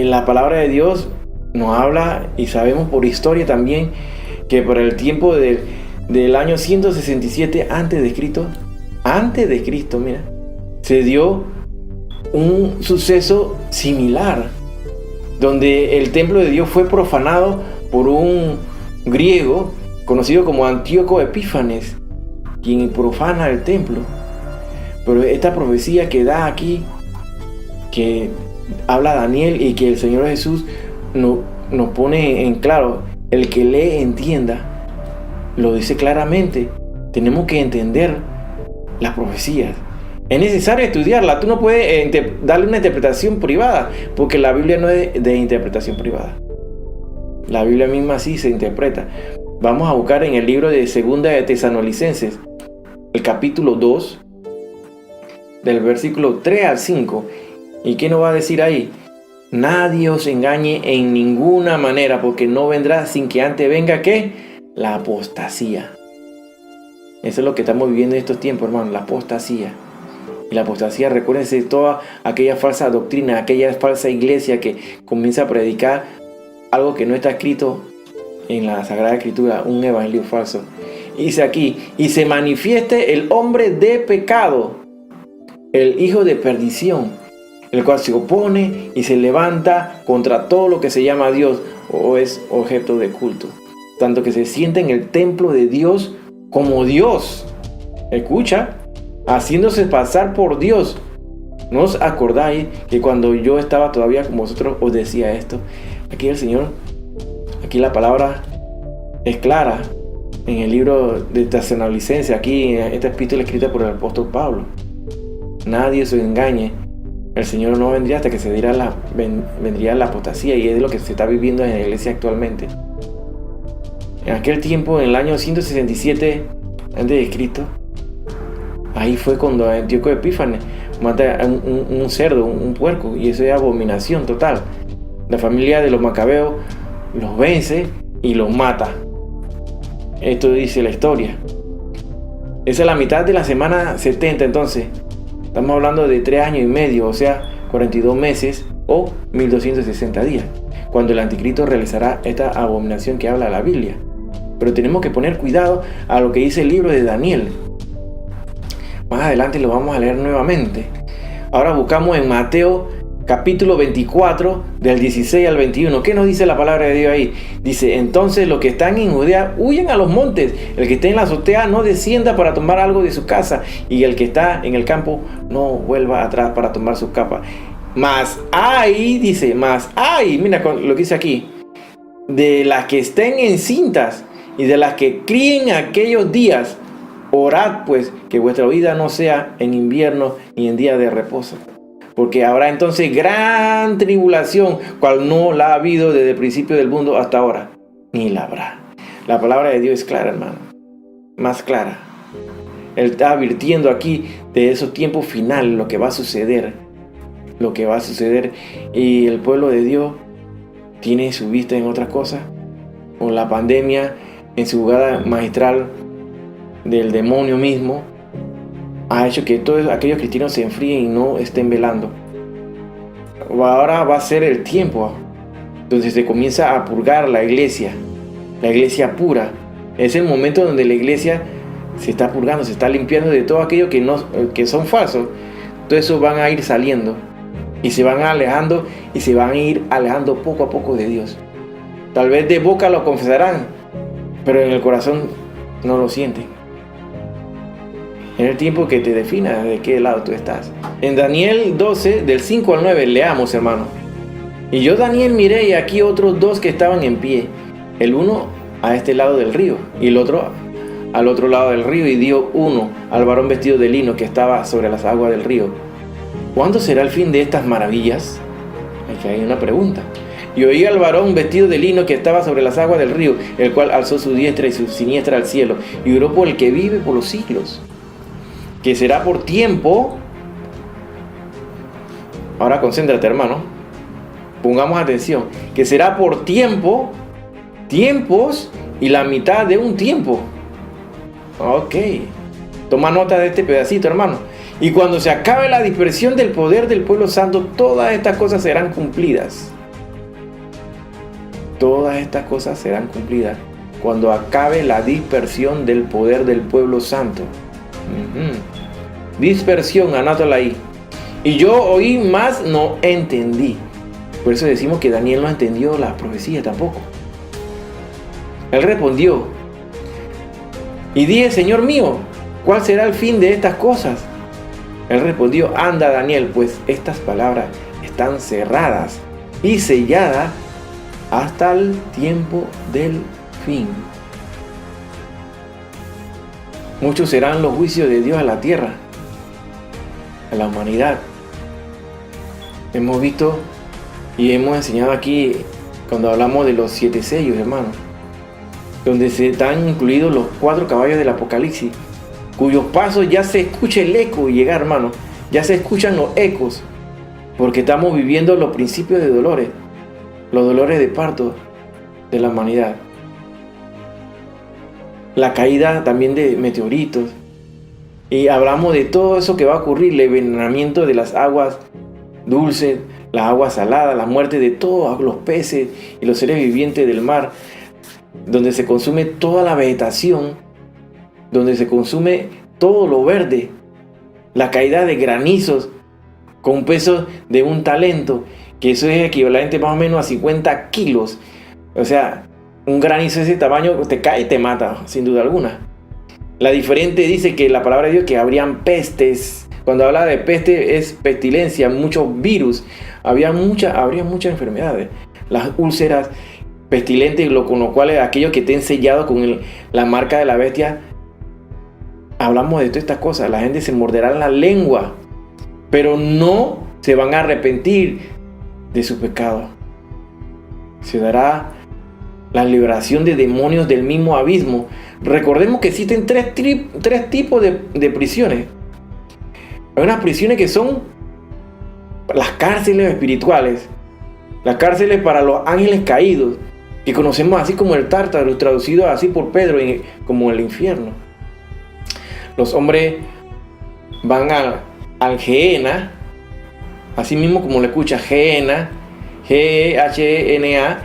la palabra de Dios nos habla, y sabemos por historia también, que por el tiempo del año 167 antes de Cristo, mira, se dio un suceso similar, donde el templo de Dios fue profanado por un griego conocido como Antíoco Epífanes, quien profana el templo. Pero esta profecía que da aquí, que habla Daniel y que el Señor Jesús nos pone en claro: el que lee, entienda, lo dice claramente. Tenemos que entender las profecías. Es necesario estudiarla. Tú no puedes darle una interpretación privada, porque la Biblia no es de interpretación privada. La Biblia misma sí se interpreta. Vamos a buscar en el libro de Segunda de Tesalonicenses, el capítulo 2, del versículo 3 al 5. ¿Y qué nos va a decir ahí? Nadie os engañe en ninguna manera, porque no vendrá sin que antes venga, ¿qué? La apostasía. Eso es lo que estamos viviendo en estos tiempos, hermano, la apostasía. Y la apostasía, recuérdense, toda aquella falsa doctrina, aquella falsa iglesia que comienza a predicar algo que no está escrito en la Sagrada Escritura, un evangelio falso. Y dice aquí: y se manifieste el hombre de pecado, el hijo de perdición, el cual se opone y se levanta contra todo lo que se llama Dios o es objeto de culto, tanto que se sienta en el templo de Dios como Dios. Escucha, haciéndose pasar por Dios. ¿No os acordáis que cuando yo estaba todavía con vosotros os decía esto? Aquí el Señor, aquí la palabra es clara en el libro de Tesalonicenses, aquí en esta epístola escrita por el apóstol Pablo. Nadie se engañe El Señor no vendría hasta que vendría la apostasía, y es lo que se está viviendo en la iglesia actualmente. En aquel tiempo, en el año 167 a.C., ahí fue cuando Antíoco Epífanes mata a un cerdo, un puerco, y eso es abominación total. La familia de los macabeos los vence y los mata. Esto dice la historia. Esa es la mitad de la semana 70, entonces. Estamos hablando de 3 años y medio, o sea, 42 meses o 1260 días, cuando el anticristo realizará esta abominación que habla la Biblia. Pero tenemos que poner cuidado a lo que dice el libro de Daniel. Más adelante lo vamos a leer nuevamente. Ahora buscamos en Mateo capítulo 24, del 16 al 21. ¿Qué nos dice la palabra de Dios ahí? Dice: entonces los que están en Judea huyen a los montes. El que esté en la azotea no descienda para tomar algo de su casa, y el que está en el campo no vuelva atrás para tomar su capa. Mas hay, dice, mira lo que dice aquí, de las que estén encintas y de las que críen aquellos días. Orad pues que vuestra vida no sea en invierno ni en día de reposo, porque habrá entonces gran tribulación, cual no la ha habido desde el principio del mundo hasta ahora, ni la habrá. La palabra de Dios es clara, hermano, más clara. Él está advirtiendo aquí de esos tiempos finales, lo que va a suceder, y el pueblo de Dios tiene su vista en otras cosas. Con la pandemia, en su jugada magistral del demonio mismo, ha hecho que todos aquellos cristianos se enfríen y no estén velando. Ahora va a ser el tiempo donde se comienza a purgar la iglesia pura. Es el momento donde la iglesia se está purgando, se está limpiando de todo aquello que son falsos. Todo eso van a ir saliendo y se van alejando, y se van a ir alejando poco a poco de Dios. Tal vez de boca lo confesarán, pero en el corazón no lo sienten. En el tiempo que te defina de qué lado tú estás. En Daniel 12, del 5 al 9, leamos, hermano. Y yo, Daniel, miré, y aquí otros 2 que estaban en pie, el uno a este lado del río y el otro al otro lado del río, y dio uno al varón vestido de lino que estaba sobre las aguas del río: ¿cuándo será el fin de estas maravillas? Aquí hay una pregunta. Y oí al varón vestido de lino que estaba sobre las aguas del río, el cual alzó su diestra y su siniestra al cielo, y oró por el que vive por los siglos, que será por tiempo. Ahora concéntrate, hermano, pongamos atención, que será por tiempos y la mitad de un tiempo. Ok, toma nota de este pedacito, hermano. Y cuando se acabe la dispersión del poder del pueblo santo, todas estas cosas serán cumplidas. Todas estas cosas serán cumplidas cuando acabe la dispersión del poder del pueblo santo. Dispersión, anótala ahí. Y yo oí, más no entendí. Por eso decimos que Daniel no entendió la profecía tampoco. Él respondió: y dije: Señor mío, ¿cuál será el fin de estas cosas? Él respondió: anda, Daniel, pues estas palabras están cerradas y selladas hasta el tiempo del fin. Muchos serán los juicios de Dios a la tierra, a la humanidad. Hemos visto y hemos enseñado aquí cuando hablamos de los 7 sellos, hermano, donde se están incluidos los 4 caballos del Apocalipsis, cuyos pasos ya se escucha el eco llegar, hermano. Ya se escuchan los ecos, porque estamos viviendo los principios de dolores, los dolores de parto de la humanidad. La caída también de meteoritos. Y hablamos de todo eso que va a ocurrir, el envenenamiento de las aguas dulces, las aguas saladas, la muerte de todos los peces y los seres vivientes del mar, donde se consume toda la vegetación, donde se consume todo lo verde, la caída de granizos con un peso de 1 talento, que eso es equivalente más o menos a 50 kilos. O sea, un granizo de ese tamaño te cae y te mata, sin duda alguna. La diferente dice que la palabra de Dios, que habrían pestes. Cuando habla de peste es pestilencia, muchos virus, habría muchas enfermedades. Las úlceras pestilentes, con lo cual aquellos que estén sellados con la marca de la bestia. Hablamos de todas estas cosas. La gente se morderá la lengua, pero no se van a arrepentir de su pecado. Se dará la liberación de demonios del mismo abismo. Recordemos que existen tres tipos de prisiones. Hay unas prisiones que son las cárceles espirituales, las cárceles para los ángeles caídos, que conocemos así como el Tártaro, traducido así por Pedro como el infierno. Los hombres van al Gehenna, así mismo como lo escucha, Gehenna, G-H-E-N-A,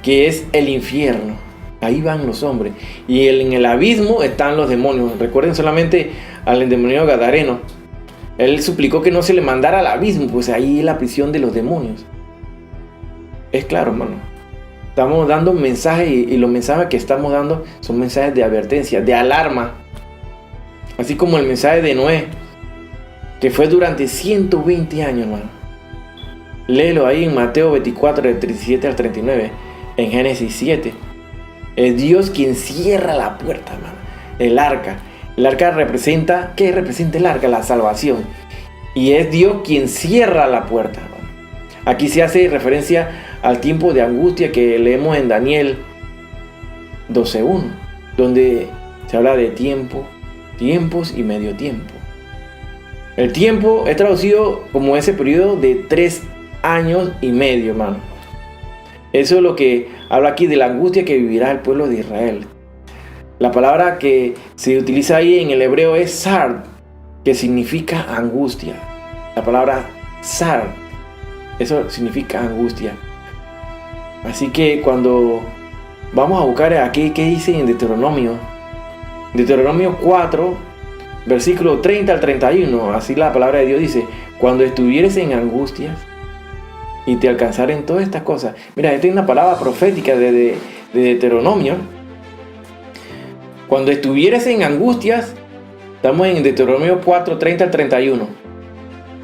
que es el infierno. Ahí van los hombres. Y en el abismo están los demonios. Recuerden solamente al endemoniado Gadareno. Él suplicó que no se le mandara al abismo, pues ahí es la prisión de los demonios. Es claro, hermano. Estamos dando mensajes y los mensajes que estamos dando son mensajes de advertencia, de alarma. Así como el mensaje de Noé, que fue durante 120 años, hermano. Léelo ahí en Mateo 24, del 37 al 39, en Génesis 7. Es Dios quien cierra la puerta, hermano. El arca. El arca representa, ¿qué representa el arca? La salvación. Y es Dios quien cierra la puerta, hermano. Aquí se hace referencia al tiempo de angustia que leemos en Daniel 12:1, donde se habla de tiempos y medio tiempo. El tiempo es traducido como ese periodo de 3 años y medio, hermano. Eso es lo que habla aquí de la angustia que vivirá el pueblo de Israel. La palabra que se utiliza ahí en el hebreo es sard, que significa angustia. La palabra sard, eso significa angustia. Así que cuando vamos a buscar aquí, ¿qué dice en Deuteronomio? Deuteronomio 4, versículo 30 al 31, así la palabra de Dios dice: cuando estuvieres en angustias y te alcanzaren todas estas cosas. Mira, esta es una palabra profética de Deuteronomio. Cuando estuvieres en angustias, estamos en Deuteronomio 4, 30 al 31.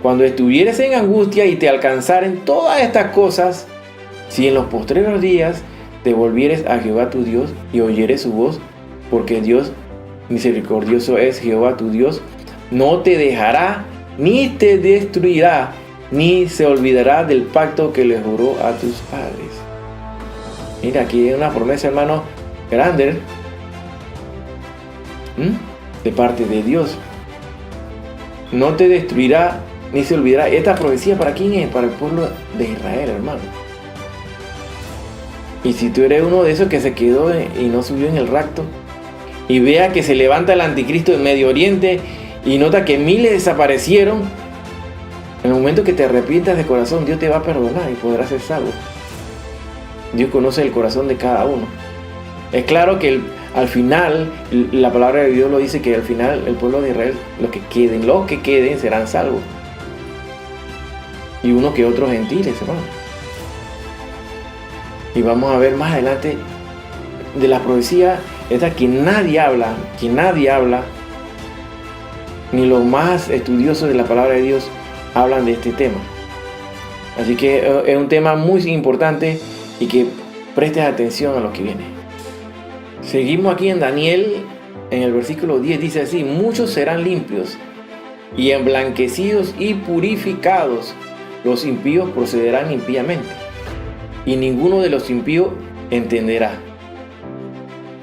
Cuando estuvieres en angustia y te alcanzaren todas estas cosas, si en los postreros días te volvieres a Jehová tu Dios y oyeres su voz, porque Dios misericordioso es Jehová tu Dios, no te dejará ni te destruirá, ni se olvidará del pacto que le juró a tus padres. Mira, aquí hay una promesa, hermano, grande, de parte de Dios. No te destruirá ni se olvidará. Esta profecía, ¿para quién es? Para el pueblo de Israel, hermano. Y si tú eres uno de esos que se quedó y no subió en el rapto, y vea que se levanta el anticristo en Medio Oriente y nota que miles desaparecieron, en el momento que te arrepientas de corazón, Dios te va a perdonar y podrás ser salvo. Dios conoce el corazón de cada uno. Es claro que al final, la palabra de Dios lo dice, que al final el pueblo de Israel, los que queden serán salvos. Y unos que otros gentiles, hermano. Y vamos a ver más adelante de la profecía esta que nadie habla, ni los más estudiosos de la palabra de Dios hablan de este tema. Así que es un tema muy importante y que prestes atención a lo que viene. Seguimos aquí en Daniel, en el versículo 10, dice así: muchos serán limpios y emblanquecidos y purificados. Los impíos procederán impíamente, y ninguno de los impíos entenderá,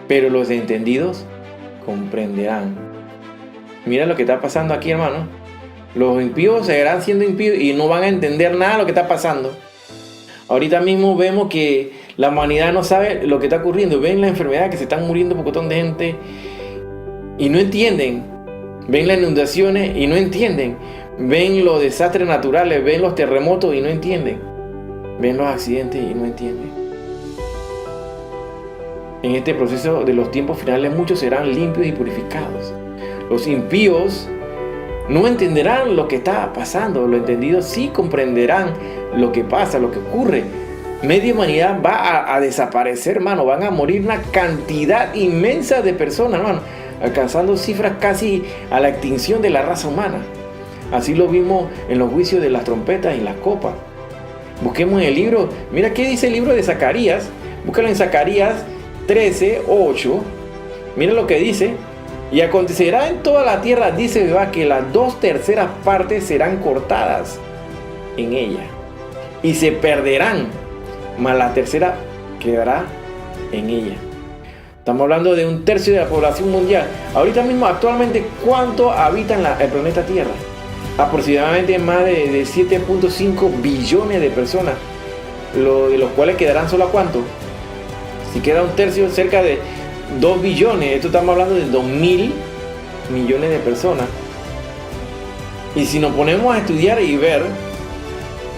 pero los entendidos comprenderán. Mira lo que está pasando aquí, hermano. Los impíos seguirán siendo impíos y no van a entender nada de lo que está pasando. Ahorita mismo vemos que la humanidad no sabe lo que está ocurriendo. Ven la enfermedad, que se están muriendo un montón de gente y no entienden. Ven las inundaciones y no entienden. Ven los desastres naturales, ven los terremotos y no entienden. Ven los accidentes y no entienden. En este proceso de los tiempos finales, muchos serán limpios y purificados. Los impíos no entenderán lo que está pasando. Los entendidos sí comprenderán lo que pasa, lo que ocurre. Media humanidad va a desaparecer, hermano. Van a morir una cantidad inmensa de personas, hermano, alcanzando cifras casi a la extinción de la raza humana. Así lo vimos en los juicios de las trompetas y las copas. Busquemos en el libro. Mira qué dice el libro de Zacarías. Búscalo en Zacarías 13:8. Mira lo que dice: y acontecerá en toda la tierra, dice Jehová, que las 2/3 partes serán cortadas, en ella, y se perderán, mas la tercera quedará en ella. Estamos hablando de 1/3 de la población mundial. Ahorita mismo, actualmente, ¿cuánto habitan el planeta Tierra? Aproximadamente más de 7.5 billones de personas, de los cuales quedarán solo a ¿cuánto? Si queda 1/3, cerca de 2 billones. Esto estamos hablando de 2.000 millones de personas. Y si nos ponemos a estudiar y ver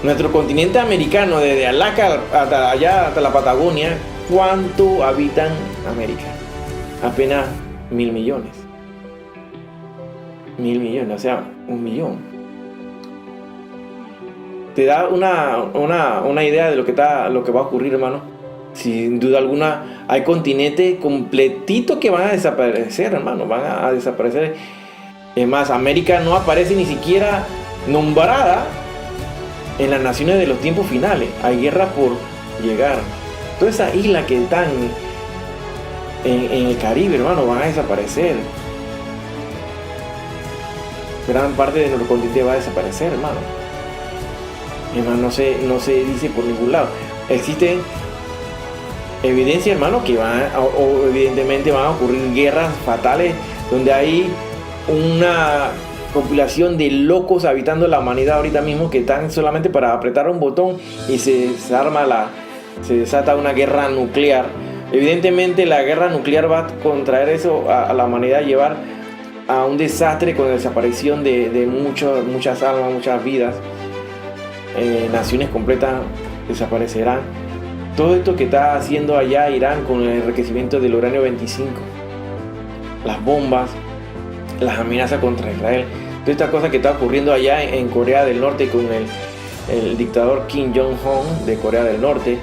nuestro continente americano, desde Alaska hasta allá, hasta la Patagonia, ¿cuánto habitan América? Apenas 1.000 millones. 1.000 millones, o sea, 1 millón. Te da una idea de lo que va a ocurrir, hermano. Sin duda alguna, hay continentes completitos que van a desaparecer, hermano. Van a desaparecer. Es más, América no aparece ni siquiera nombrada en las naciones de los tiempos finales. Hay guerra por llegar. Todas esas islas que están en el Caribe, hermano, van a desaparecer. Gran parte de nuestro continente va a desaparecer, hermano. Además, no se dice por ningún lado. Existen evidencias, hermano, que evidentemente van a ocurrir guerras fatales donde hay una compilación de locos habitando la humanidad ahorita mismo, que están solamente para apretar un botón y se desata una guerra nuclear. Evidentemente la guerra nuclear va a contraer eso a la humanidad, llevar a un desastre con la desaparición de muchas almas, muchas vidas. Naciones completas desaparecerán. Todo esto que está haciendo allá Irán con el enriquecimiento del uranio 25, las bombas, las amenazas contra Israel, toda esta cosa que está ocurriendo allá en Corea del Norte con el dictador Kim Jong-un de Corea del Norte,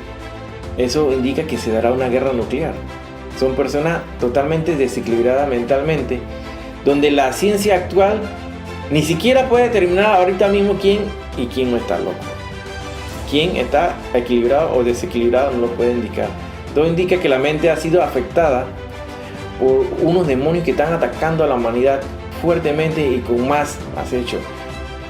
eso indica que se dará una guerra nuclear. Son personas totalmente desequilibradas mentalmente, donde la ciencia actual ni siquiera puede determinar ahorita mismo quién no está loco. Quién está equilibrado o desequilibrado no lo puede indicar. Todo indica que la mente ha sido afectada por unos demonios que están atacando a la humanidad fuertemente y con más acecho.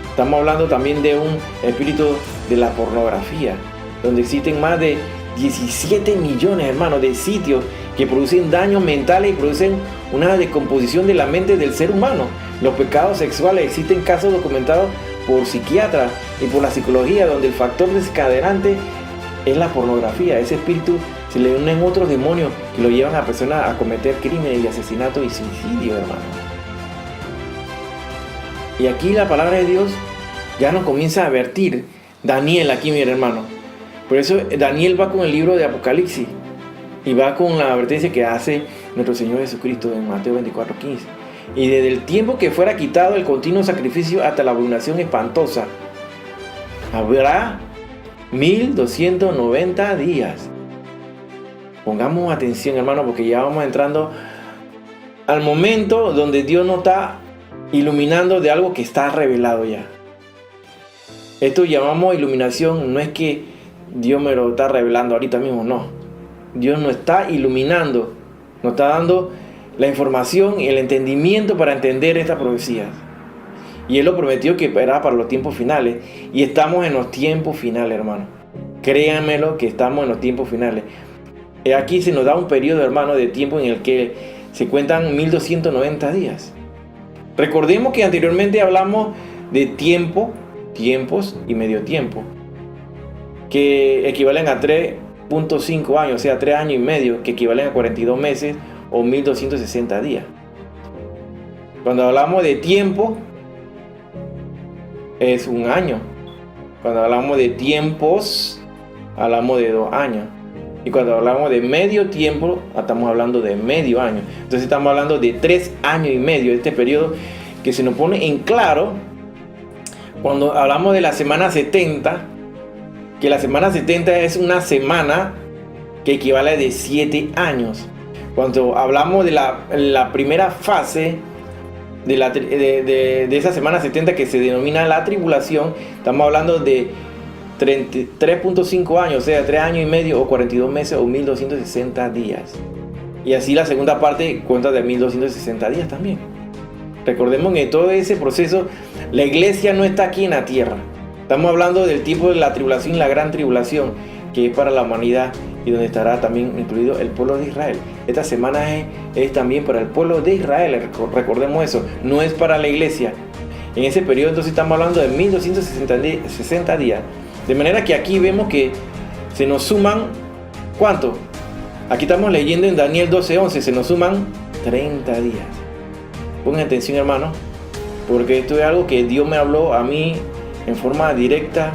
Estamos hablando también de un espíritu de la pornografía, donde existen más de 17 millones, hermanos, de sitios que producen daños mentales y producen una descomposición de la mente del ser humano. Los pecados sexuales, existen casos documentados por psiquiatras y por la psicología, donde el factor desencadenante es la pornografía. Ese espíritu se le unen otros demonios que lo llevan a personas a cometer crímenes y asesinatos y suicidio, hermano. Y aquí la palabra de Dios ya nos comienza a advertir. Daniel aquí, mi hermano. Por eso Daniel va con el libro de Apocalipsis y va con la advertencia que hace nuestro Señor Jesucristo en Mateo 24:15. Y desde el tiempo que fuera quitado el continuo sacrificio hasta la abominación espantosa, habrá 1290 días. Pongamos atención, hermano, porque ya vamos entrando al momento donde Dios nos está iluminando de algo que está revelado ya. Esto llamamos iluminación. No es que Dios me lo está revelando ahorita mismo, no. Dios nos está iluminando, nos está dando la información y el entendimiento para entender estas profecías. Y Él lo prometió que era para los tiempos finales. Y estamos en los tiempos finales, hermano. Créanmelo que estamos en los tiempos finales. Aquí se nos da un periodo, hermano, de tiempo en el que se cuentan 1290 días. Recordemos que anteriormente hablamos de tiempos y medio tiempo, que equivalen a 3.5 años, o sea, 3 años y medio, que equivalen a 42 meses o 1260 días. Cuando hablamos de tiempo, es un año. Cuando hablamos de tiempos, hablamos de 2 años. Y cuando hablamos de medio tiempo, estamos hablando de medio año. Entonces estamos hablando de 3 años y medio, este periodo que se nos pone en claro cuando hablamos de la semana 70, que la semana 70 es una semana que equivale a 7 años. Cuando hablamos de la primera fase de esa semana 70, que se denomina la tribulación, estamos hablando de 3.5 años, o sea, 3 años y medio o 42 meses o 1260 días. Y así la segunda parte cuenta de 1260 días también. Recordemos que en todo ese proceso la iglesia no está aquí en la tierra. Estamos hablando del tiempo de la tribulación y la gran tribulación, que es para la humanidad y donde estará también incluido el pueblo de Israel. Esta semana es también para el pueblo de Israel, recordemos eso, no es para la iglesia. En ese periodo entonces estamos hablando de 1260 días. De manera que aquí vemos que se nos suman, ¿cuánto? Aquí estamos leyendo en Daniel 12:11, se nos suman 30 días. Pongan atención, hermano, porque esto es algo que Dios me habló a mí en forma directa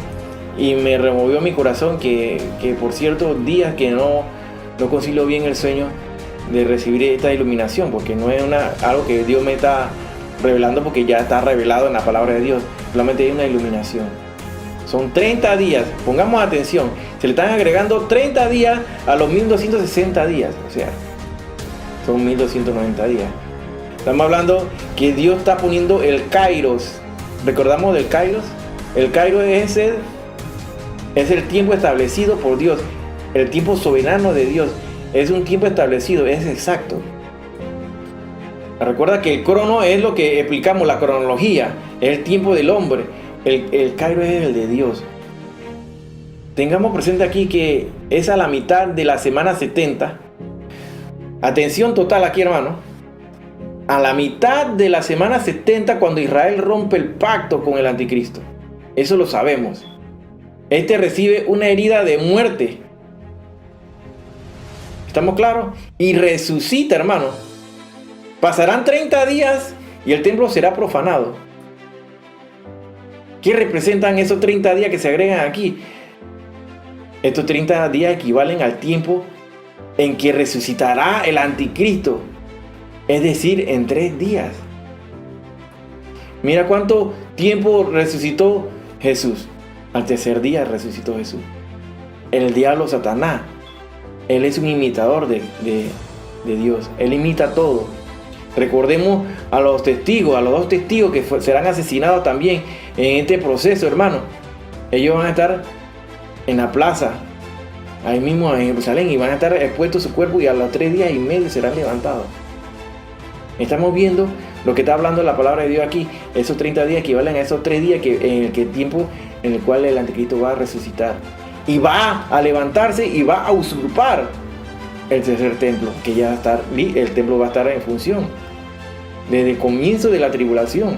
y me removió mi corazón que por ciertos días que no concilio bien el sueño de recibir esta iluminación, porque no es algo que Dios me está revelando, porque ya está revelado en la palabra de Dios, solamente hay una iluminación. Son 30 días, pongamos atención, se le están agregando 30 días a los 1260 días, o sea, son 1290 días. Estamos hablando que Dios está poniendo el Kairos. ¿Recordamos del Kairos? El Kairos es el tiempo establecido por Dios, el tiempo soberano de Dios. Es un tiempo establecido, es exacto. Recuerda que el crono es lo que explicamos, la cronología, es el tiempo del hombre. El Kairos es el de Dios. Tengamos presente aquí que es a la mitad de la semana 70. Atención total aquí, hermano. A la mitad de la semana 70, cuando Israel rompe el pacto con el anticristo. Eso lo sabemos. Este recibe una herida de muerte. ¿Estamos claros? Y resucita, hermano. Pasarán 30 días y el templo será profanado. ¿Qué representan esos 30 días que se agregan aquí? Estos 30 días equivalen al tiempo en que resucitará el anticristo. Es decir, en 3 días. Mira cuánto tiempo resucitó Jesús. Al tercer día resucitó Jesús. El diablo Satanás, él es un imitador de Dios. Él imita todo. Recordemos a los testigos, a los 2 testigos que serán asesinados también en este proceso, hermano. Ellos van a estar en la plaza, ahí mismo en Jerusalén, y van a estar expuestos su cuerpo, y a los 3 días y medio serán levantados. Estamos viendo lo que está hablando la palabra de Dios aquí. Esos 30 días equivalen a esos 3 días en el tiempo en el cual el anticristo va a resucitar. Y va a levantarse y va a usurpar el tercer templo, que ya va a estar, el templo va a estar en función desde el comienzo de la tribulación.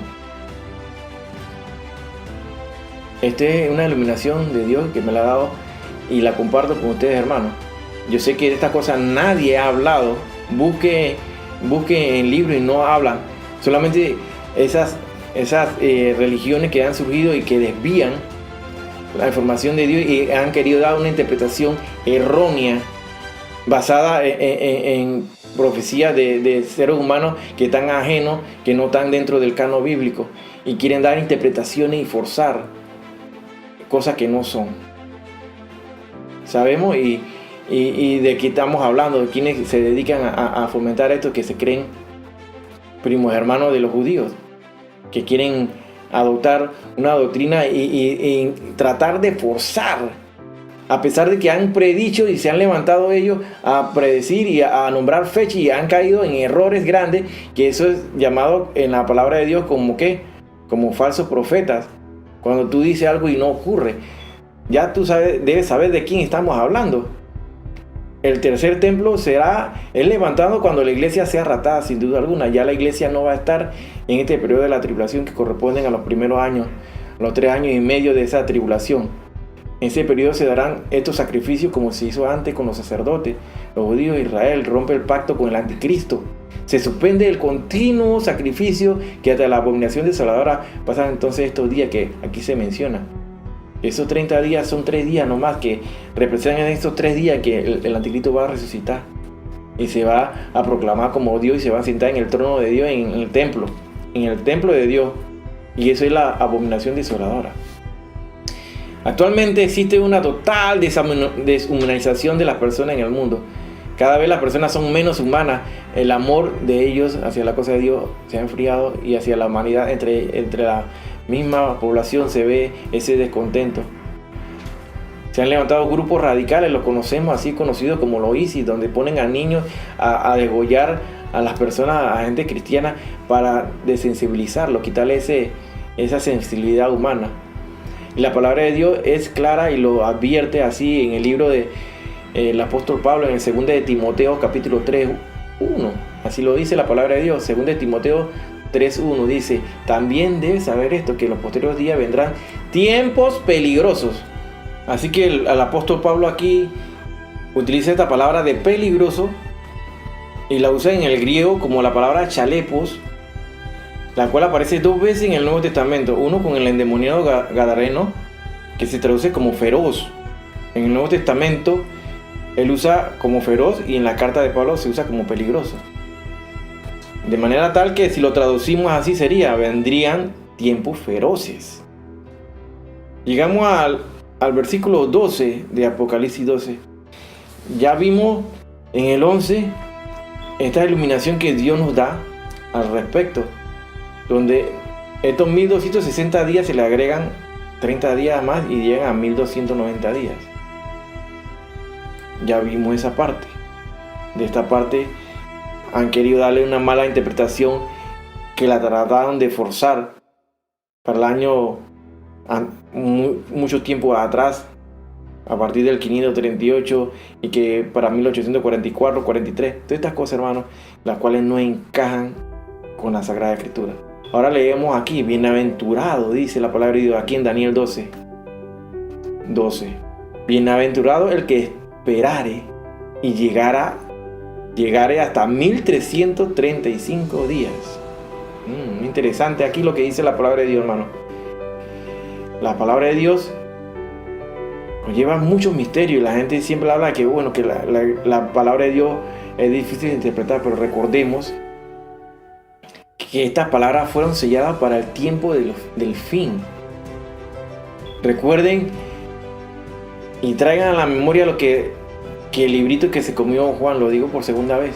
Esta es una iluminación de Dios que me la ha dado y la comparto con ustedes, hermanos. Yo sé que de estas cosas nadie ha hablado. Busque en libros y no hablan. Solamente esas religiones que han surgido y que desvían la información de Dios y han querido dar una interpretación errónea basada en profecías de seres humanos que están ajenos, que no están dentro del canon bíblico, y quieren dar interpretaciones y forzar cosas que no son. Sabemos y de qué estamos hablando, de quienes se dedican a fomentar esto, que se creen primos hermanos de los judíos, que quieren adoptar una doctrina y tratar de forzar, a pesar de que han predicho y se han levantado ellos a predecir y a nombrar fechas, y han caído en errores grandes, que eso es llamado en la palabra de Dios como ¿qué? Como falsos profetas. Cuando tú dices algo y no ocurre, ya tú debes saber de quién estamos hablando. El tercer templo es levantado cuando la iglesia sea arrastrada, sin duda alguna. Ya la iglesia no va a estar en este periodo de la tribulación que corresponden a los primeros años, los 3 años y medio de esa tribulación. En ese periodo se darán estos sacrificios como se hizo antes con los sacerdotes. Los judíos de Israel rompe el pacto con el anticristo. Se suspende el continuo sacrificio que hasta la abominación desoladora pasan entonces estos días que aquí se menciona. Esos 30 días son 3 días nomás que representan estos 3 días que el anticristo va a resucitar y se va a proclamar como Dios y se va a sentar en el trono de Dios en el templo de Dios, y eso es la abominación desoladora. Actualmente existe una total deshumanización de las personas en el mundo. Cada vez las personas son menos humanas. El amor de ellos hacia la cosa de Dios se ha enfriado, y hacia la humanidad, entre la misma población se ve ese descontento. Se han levantado grupos radicales, los conocemos así, conocidos como los ISIS, donde ponen a niños a degollar a las personas, a gente cristiana, para desensibilizarlos, quitarle esa sensibilidad humana. Y la palabra de Dios es clara y lo advierte así en el libro de el apóstol Pablo, en el 2 de Timoteo capítulo 3:1. Así lo dice la palabra de Dios. 2 de Timoteo 3:1 dice: también debes saber esto, que en los posteriores días vendrán tiempos peligrosos. Así que el apóstol Pablo aquí utiliza esta palabra de peligroso y la usa en el griego como la palabra chalepos, la cual aparece 2 veces en el Nuevo Testamento. Uno con el endemoniado gadareno, que se traduce como feroz. En el Nuevo Testamento él usa como feroz, y en la carta de Pablo se usa como peligroso. De manera tal que si lo traducimos así sería: vendrían tiempos feroces. Llegamos al versículo 12 de Apocalipsis 12. Ya vimos en el 11 esta iluminación que Dios nos da al respecto, donde estos 1260 días se le agregan 30 días más y llegan a 1290 días. Ya vimos esa parte. De esta parte han querido darle una mala interpretación, que la trataron de forzar para el año mucho tiempo atrás, a partir del 538, y que para 1844, 43, todas estas cosas, hermanos, las cuales no encajan con la Sagrada Escritura. Ahora leemos aquí: bienaventurado, dice la palabra de Dios aquí en Daniel 12. Bienaventurado el que esperare y llegare hasta 1335 días. Interesante aquí lo que dice la palabra de Dios, hermano. La palabra de Dios nos lleva muchos misterios. La gente siempre habla que, bueno, que la palabra de Dios es difícil de interpretar, pero recordemos que estas palabras fueron selladas para el tiempo del fin. Recuerden y traigan a la memoria lo que el librito que se comió Juan, lo digo por segunda vez,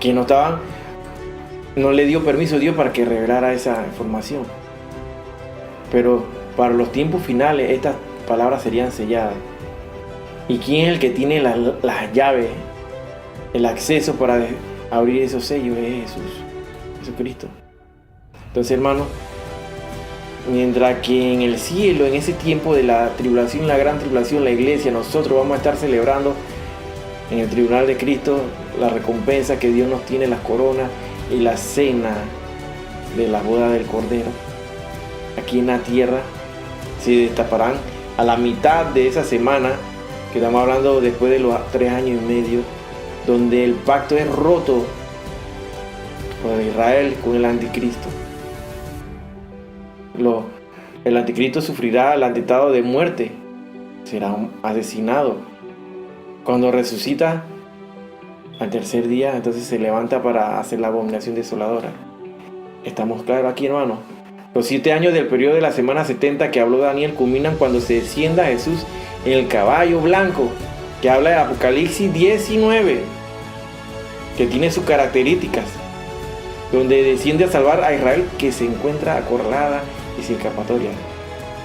que no le dio permiso Dios para que revelara esa información. Pero para los tiempos finales estas palabras serían selladas. ¿Y quién es el que tiene las llaves, el acceso para abrir esos sellos? Es Jesucristo. Entonces, hermano, mientras que en el cielo, en ese tiempo de la tribulación, la gran tribulación, la iglesia, nosotros vamos a estar celebrando en el tribunal de Cristo la recompensa que Dios nos tiene, las coronas y la cena de la boda del Cordero. Aquí en la tierra se destaparán a la mitad de esa semana, que estamos hablando después de los 3 años y medio, donde el pacto es roto por Israel con el anticristo. El anticristo sufrirá el atentado de muerte, será asesinado. Cuando resucita al tercer día, entonces se levanta para hacer la abominación desoladora. ¿Estamos claros aquí, hermano? Los 7 años del periodo de la semana 70 que habló Daniel culminan cuando se descienda Jesús en el caballo blanco, que habla de Apocalipsis 19, que tiene sus características, donde desciende a salvar a Israel, que se encuentra acorralada y sin escapatoria.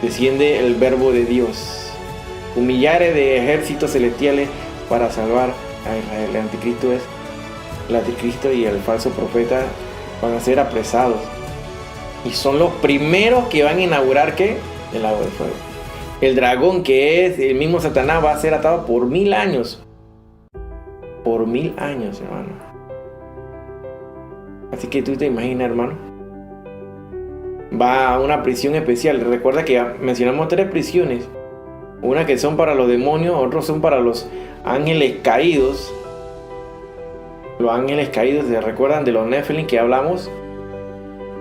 Desciende el verbo de Dios, humillares de ejércitos celestiales para salvar a Israel. El anticristo y el falso profeta van a ser apresados, y son los primeros que van a inaugurar ¿qué? El lago de fuego. El dragón, que es el mismo Satanás, va a ser atado por 1000 años. Por 1000 años, hermano. Así que tú te imaginas, hermano, va a una prisión especial. Recuerda que mencionamos 3 prisiones. Una que son para los demonios, otros son para los ángeles caídos. Los ángeles caídos, ¿se recuerdan de los Nephilim que hablamos?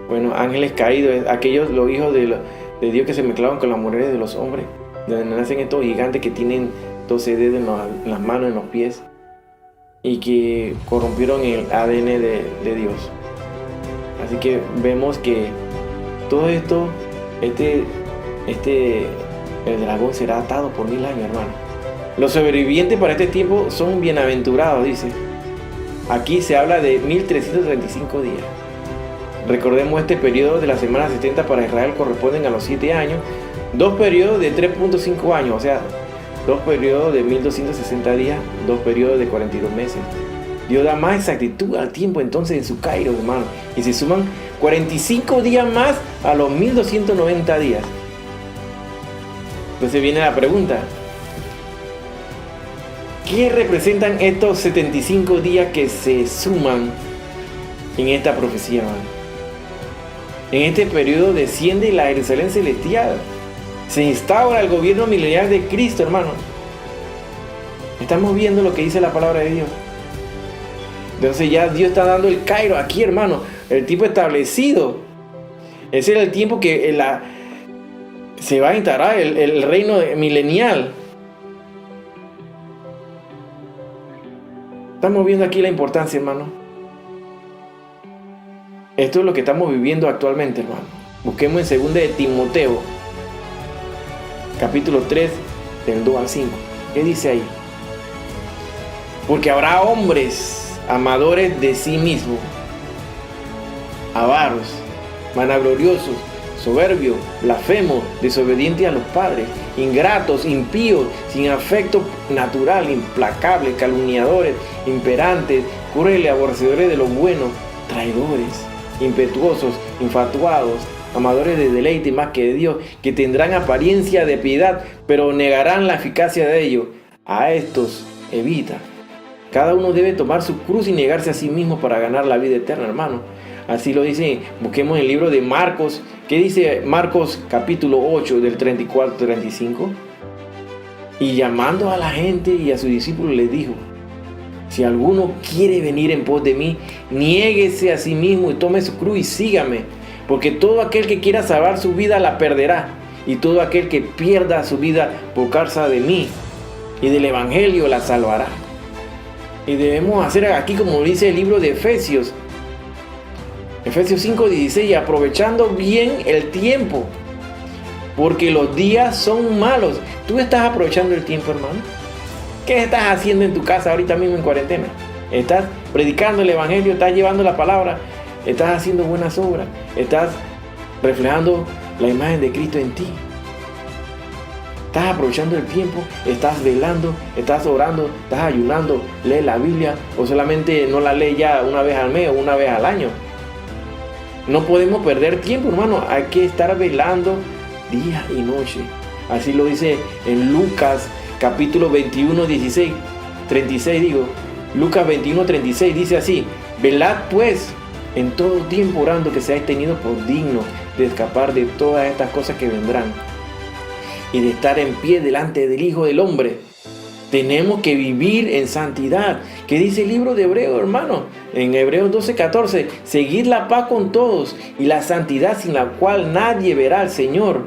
Bueno, ángeles caídos, aquellos, los hijos de Dios que se mezclaban con las mujeres de los hombres, donde nacen estos gigantes que tienen 12 dedos en las manos, en los pies, y que corrompieron el ADN de Dios. Así que vemos que todo esto, el dragón será atado por 1000 años, hermano. Los sobrevivientes para este tiempo son bienaventurados, dice. Aquí se habla de 1335 días. Recordemos, este periodo de la semana 70 para Israel corresponden a los 7 años, 2 periodos de 3.5 años, o sea, 2 periodos de 1260 días, 2 periodos de 42 meses. Dios da más exactitud al tiempo entonces en su Kairos, hermano, y se suman 45 días más a los 1290 días. Entonces viene la pregunta: ¿qué representan estos 75 días que se suman en esta profecía, hermano? En este periodo desciende la Jerusalén celestial. Se instaura el gobierno milenial de Cristo, hermano. Estamos viendo lo que dice la palabra de Dios. Entonces ya Dios está dando el Cairo aquí, hermano. El tiempo establecido. Ese era el tiempo que se va a instaurar el reino milenial. Estamos viendo aquí la importancia, hermano. Esto es lo que estamos viviendo actualmente, hermano. Busquemos en 2 de Timoteo, capítulo 3, del 2 al 5. ¿Qué dice ahí? Porque habrá hombres amadores de sí mismos, avaros, vanagloriosos, soberbios, blasfemos, desobedientes a los padres, ingratos, impíos, sin afecto natural, implacables, calumniadores, imperantes, crueles, aborrecedores de lo bueno, traidores, impetuosos, infatuados, amadores de deleite más que de Dios, que tendrán apariencia de piedad, pero negarán la eficacia de ello. A estos evita. Cada uno debe tomar su cruz y negarse a sí mismo para ganar la vida eterna, hermano. Así lo dice. Busquemos el libro de Marcos. ¿Qué dice Marcos capítulo 8 del 34 al 35? Y llamando a la gente y a sus discípulos les dijo: si alguno quiere venir en pos de mí, niéguese a sí mismo y tome su cruz y sígame. Porque todo aquel que quiera salvar su vida la perderá. Y todo aquel que pierda su vida por causa de mí y del evangelio la salvará. Y debemos hacer aquí como dice el libro de Efesios. Efesios 5:16, aprovechando bien el tiempo, porque los días son malos. ¿Tú estás aprovechando el tiempo, hermano? ¿Qué estás haciendo en tu casa ahorita mismo en cuarentena? ¿Estás predicando el evangelio? ¿Estás llevando la palabra? ¿Estás haciendo buenas obras? ¿Estás reflejando la imagen de Cristo en ti? ¿Estás aprovechando el tiempo? ¿Estás velando? ¿Estás orando? ¿Estás ayunando? ¿Lees la Biblia? ¿O solamente no la lees ya una vez al mes o una vez al año? No podemos perder tiempo, hermano. Hay que estar velando día y noche. Así lo dice en Lucas capítulo 21, 16, 36 digo. Lucas 21, 36 dice así: velad pues en todo tiempo orando, que seáis tenidos por dignos de escapar de todas estas cosas que vendrán y de estar en pie delante del Hijo del Hombre. Tenemos que vivir en santidad. ¿Qué dice el libro de Hebreos, hermano? En Hebreos 12:14, seguid la paz con todos y la santidad, sin la cual nadie verá al Señor.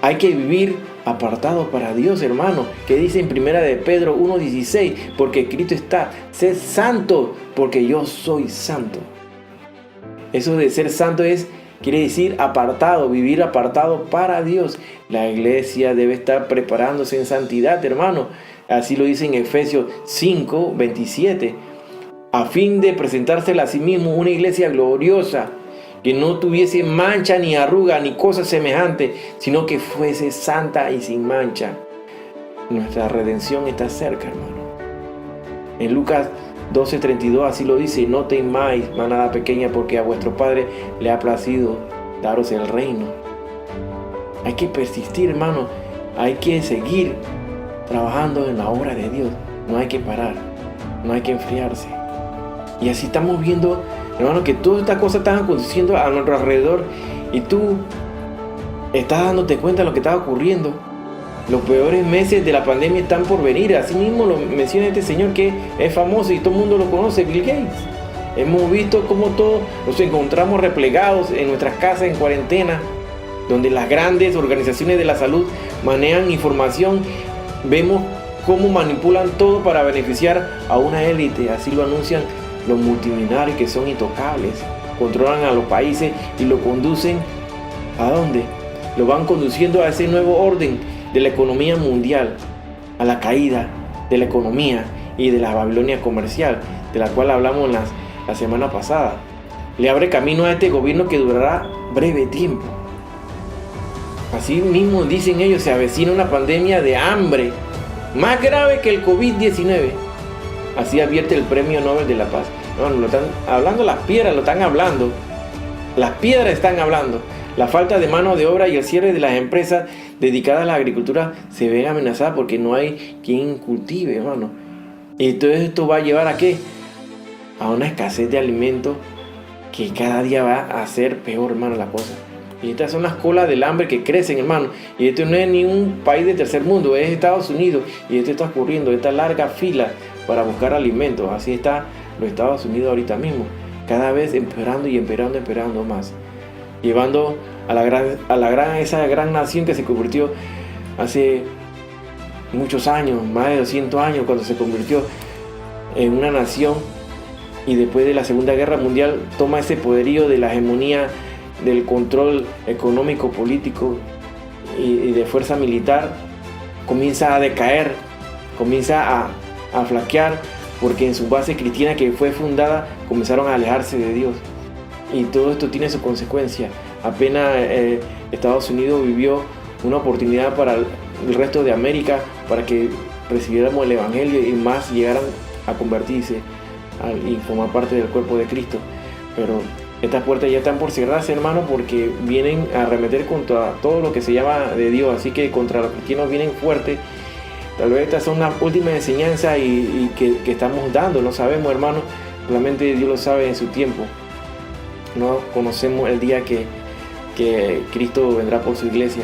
Hay que vivir apartado para Dios, hermano. ¿Qué dice en 1 de Pedro 1:16? Porque escrito está: sed santo, porque yo soy santo. Eso de ser santo quiere decir apartado, vivir apartado para Dios. La iglesia debe estar preparándose en santidad, hermano. Así lo dice en Efesios 5:27. A fin de presentársela a sí mismo una iglesia gloriosa, que no tuviese mancha ni arruga ni cosa semejante, sino que fuese santa y sin mancha. Nuestra redención está cerca, hermano. En Lucas 12:32 así lo dice: no temáis, manada pequeña, porque a vuestro Padre le ha placido daros el reino. Hay que persistir, hermano. Hay que seguir trabajando en la obra de Dios. No hay que parar, no hay que enfriarse. Y así estamos viendo, hermano, que todas estas cosas están aconteciendo a nuestro alrededor, y tú estás dándote cuenta de lo que está ocurriendo. Los peores meses de la pandemia están por venir. Así mismo lo menciona este señor que es famoso y todo el mundo lo conoce, Bill Gates. Hemos visto cómo todos nos encontramos replegados en nuestras casas en cuarentena, donde las grandes organizaciones de la salud manejan información. Vemos cómo manipulan todo para beneficiar a una élite. Así lo anuncian los multimillonarios, que son intocables. Controlan a los países y lo conducen ¿a dónde? Lo van conduciendo a ese nuevo orden de la economía mundial, a la caída de la economía y de la Babilonia comercial, de la cual hablamos la semana pasada. Le abre camino a este gobierno que durará breve tiempo. Así mismo dicen ellos, se avecina una pandemia de hambre más grave que el COVID-19. Así advierte el Premio Nobel de la Paz. No, lo están hablando las piedras, lo están hablando. Las piedras están hablando. La falta de mano de obra y el cierre de las empresas dedicadas a la agricultura se ven amenazadas porque no hay quien cultive, hermano. Y todo esto va a llevar ¿a qué? A una escasez de alimentos que cada día va a ser peor, hermano, la cosa. Y estas son las colas del hambre que crecen, hermano. Y esto no es ni un país de tercer mundo, es Estados Unidos. Y esto está ocurriendo, esta larga fila para buscar alimentos. Así está los Estados Unidos ahorita mismo. Cada vez empeorando y empeorando más. Llevando a esa gran nación que se convirtió hace muchos años, más de 200 años, cuando se convirtió en una nación. Y después de la Segunda Guerra Mundial toma ese poderío de la hegemonía, del control económico, político y de fuerza militar. Comienza a decaer, comienza a flaquear, porque en su base cristiana que fue fundada comenzaron a alejarse de Dios. Y todo esto tiene su consecuencia. Apenas Estados Unidos vivió una oportunidad para el resto de América, para que recibiéramos el Evangelio y más llegaran a convertirse y formar parte del cuerpo de Cristo. Pero estas puertas ya están por cerrarse, hermano, porque vienen a arremeter contra todo lo que se llama de Dios. Así que contra los cristianos vienen fuertes. Tal vez estas son las últimas enseñanzas que estamos dando. No sabemos, hermano. Solamente Dios lo sabe en su tiempo. No conocemos el día que Cristo vendrá por su iglesia,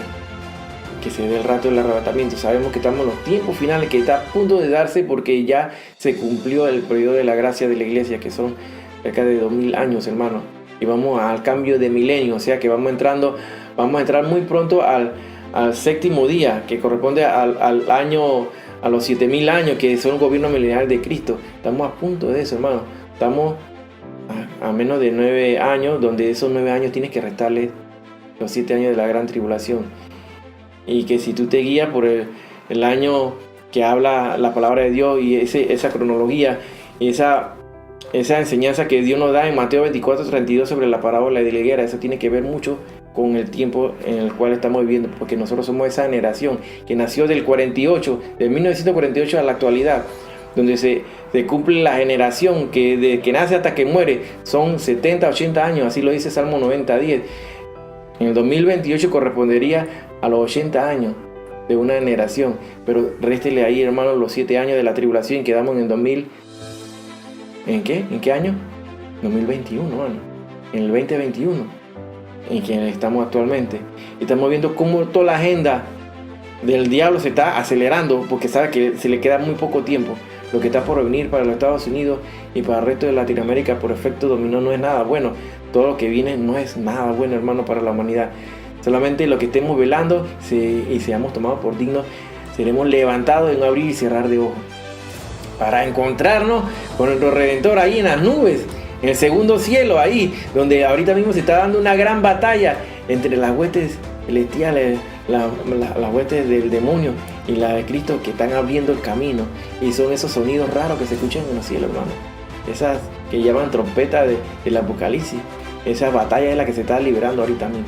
que se dé el rato del arrebatamiento. Sabemos que estamos en los tiempos finales, que está a punto de darse, porque ya se cumplió el periodo de la gracia de la iglesia, que son cerca de 2000 años, hermano. Y vamos al cambio de milenio, o sea que vamos a entrar muy pronto al séptimo día, que corresponde al año, a los 7000 años, que son el gobierno milenial de Cristo. Estamos a punto de eso, hermano. Estamos a menos de 9 años, donde esos 9 años tienes que restarle los 7 años de la gran tribulación. Y que si tú te guías por el año que habla la palabra de Dios y esa cronología y esa enseñanza que Dios nos da en Mateo 24:32 sobre la parábola de la higuera, eso tiene que ver mucho con el tiempo en el cual estamos viviendo, porque nosotros somos esa generación que nació del 1948 a la actualidad, donde se cumple la generación que de que nace hasta que muere son 70, 80 años, así lo dice Salmo 90:10. En el 2028 correspondería a los 80 años de una generación, pero réstele ahí, hermano, los 7 años de la tribulación y quedamos en el 2000. ¿En qué? ¿En qué año? 2021, hermano. En el 2021, en que estamos actualmente. Y estamos viendo cómo toda la agenda del diablo se está acelerando, porque sabe que se le queda muy poco tiempo. Lo que está por venir para los Estados Unidos y para el resto de Latinoamérica por efecto dominó no es nada bueno. Todo lo que viene no es nada bueno, hermano, para la humanidad. Solamente lo que estemos velando y seamos tomados por dignos, seremos levantados en un abrir y cerrar de ojos, para encontrarnos con nuestro Redentor ahí en las nubes, en el segundo cielo, ahí donde ahorita mismo se está dando una gran batalla entre las huestes celestiales, las huestes del demonio y la de Cristo, que están abriendo el camino. Y son esos sonidos raros que se escuchan en los cielos, hermano. Esas que llaman trompeta del Apocalipsis. Esa batalla es la que se está liberando ahorita mismo.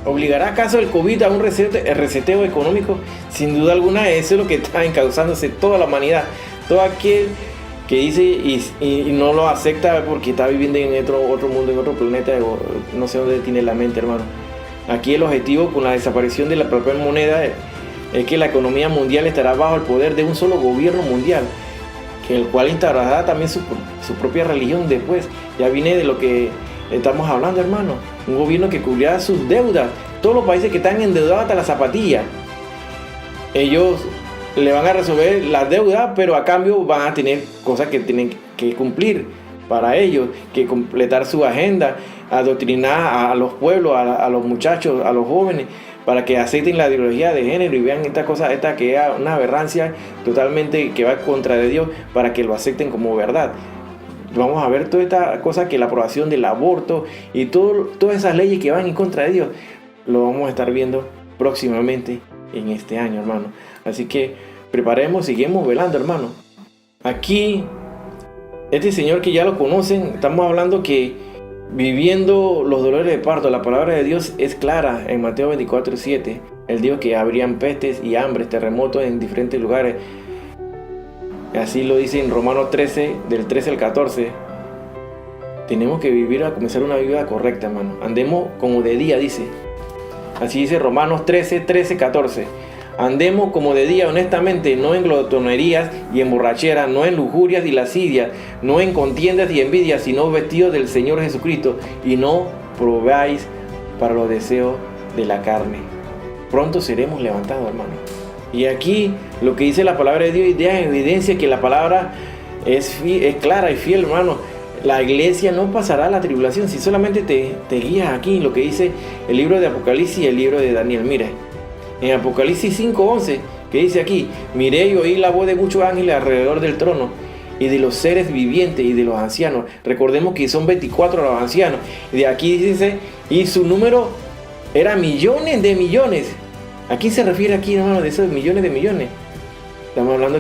¿Obligará acaso el COVID a un reseteo económico? Sin duda alguna, eso es lo que está encauzándose toda la humanidad. Todo aquel que dice y no lo acepta porque está viviendo en otro mundo, en otro planeta, no sé dónde tiene la mente, hermano. Aquí el objetivo con la desaparición de la propia moneda es que la economía mundial estará bajo el poder de un solo gobierno mundial, el cual instaurará también su propia religión después. Ya viene de lo que estamos hablando, hermano. Un gobierno que cubrirá sus deudas. Todos los países que están endeudados hasta la zapatilla, ellos le van a resolver las deudas, pero a cambio van a tener cosas que tienen que cumplir para ellos, que completar su agenda, adoctrinar a los pueblos, a los muchachos, a los jóvenes, para que acepten la ideología de género y vean esta cosa, que es una aberrancia totalmente que va contra de Dios, para que lo acepten como verdad. Vamos a ver toda esta cosa, que la aprobación del aborto y todas esas leyes que van en contra de Dios, lo vamos a estar viendo próximamente en este año, hermano. Así que preparemos, seguimos velando, hermano. Aquí, este señor que ya lo conocen, estamos hablando que viviendo los dolores de parto, la palabra de Dios es clara en Mateo 24:7. Él dijo que habrían pestes y hambres, terremotos en diferentes lugares. Así lo dice en Romanos 13, del 13 al 14. tenemos que vivir a comenzar una vida correcta, hermano. Andemos como de día, dice. Así dice Romanos 13:14. Andemos como de día honestamente, no en glotonerías y en borracheras, no en lujurias y lascivias, no en contiendas y envidias, sino vestidos del Señor Jesucristo, y no probáis para los deseos de la carne. Pronto seremos levantados, hermano. Y aquí lo que dice la palabra de Dios deja en evidencia que la palabra es clara y fiel, hermano. La iglesia no pasará la tribulación si solamente te guías aquí lo que dice el libro de Apocalipsis y el libro de Daniel. Mire, en Apocalipsis 5:11, que dice aquí: miré y oí la voz de muchos ángeles alrededor del trono, y de los seres vivientes y de los ancianos. Recordemos que son 24 los ancianos. Y de aquí dice, y su número era millones de millones. ¿A quién se refiere aquí, hermano, de esos millones de millones? Estamos hablando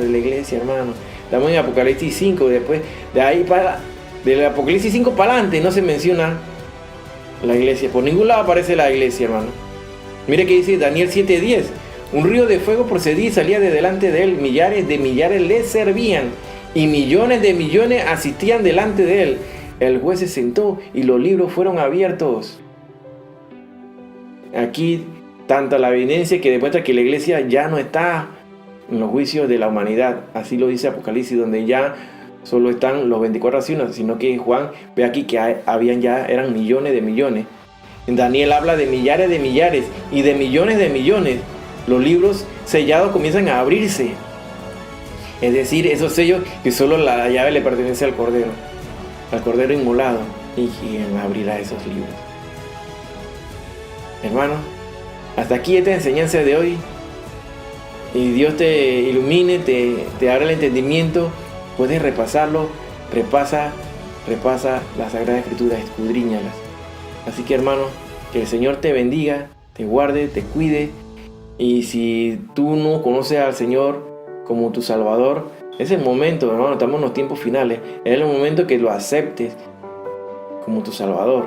de la iglesia, hermano. Estamos en Apocalipsis 5, después de ahí del Apocalipsis 5 para adelante no se menciona la iglesia. Por ningún lado aparece la iglesia, hermano. Mire que dice Daniel 7:10. Un río de fuego procedía y salía de delante de él. Millares de millares le servían y millones de millones asistían delante de él. El juez se sentó y los libros fueron abiertos. Aquí tanta la evidencia que demuestra que la iglesia ya no está en los juicios de la humanidad. Así lo dice Apocalipsis, donde ya solo están los 24 ancianos, sino que Juan ve aquí que eran millones de millones. En Daniel habla de millares de millares y de millones de millones. Los libros sellados comienzan a abrirse. Es decir, esos sellos que solo la llave le pertenece al Cordero inmolado. ¿Y quién abrirá esos libros? Hermano, hasta aquí esta enseñanza de hoy. Y Dios te ilumine, te abra el entendimiento. Puedes repasarlo. Repasa la Sagrada Escritura, escudriñalas. Así que, hermano, que el Señor te bendiga, te guarde, te cuide. Y si tú no conoces al Señor como tu Salvador, es el momento, hermano, estamos en los tiempos finales. Es el momento que lo aceptes como tu Salvador.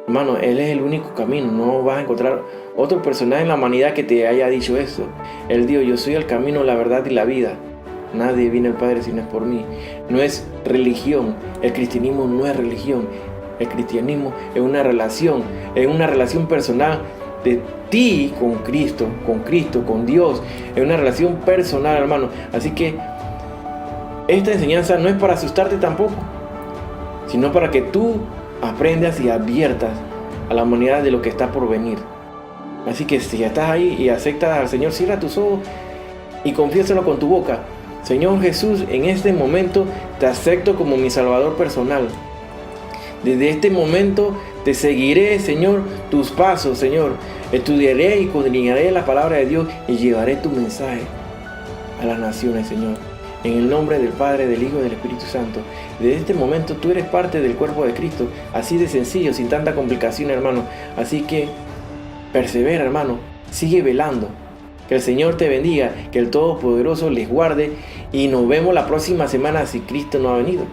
Hermano, Él es el único camino. No vas a encontrar otro personaje en la humanidad que te haya dicho eso. Él dijo: yo soy el camino, la verdad y la vida. Nadie viene al Padre si no es por mí. No es religión. El cristianismo no es religión. El cristianismo es una relación personal de ti con Cristo, con Dios. Es una relación personal, hermano. Así que esta enseñanza no es para asustarte tampoco, sino para que tú aprendas y adviertas a la humanidad de lo que está por venir. Así que si estás ahí y aceptas al Señor, cierra tus ojos y confiésalo con tu boca. Señor Jesús, en este momento te acepto como mi Salvador personal. Desde este momento te seguiré, Señor, tus pasos, Señor. Estudiaré y escudriñaré la palabra de Dios y llevaré tu mensaje a las naciones, Señor. En el nombre del Padre, del Hijo y del Espíritu Santo. Desde este momento tú eres parte del cuerpo de Cristo. Así de sencillo, sin tanta complicación, hermano. Así que persevera, hermano. Sigue velando. Que el Señor te bendiga. Que el Todopoderoso les guarde. Y nos vemos la próxima semana si Cristo no ha venido.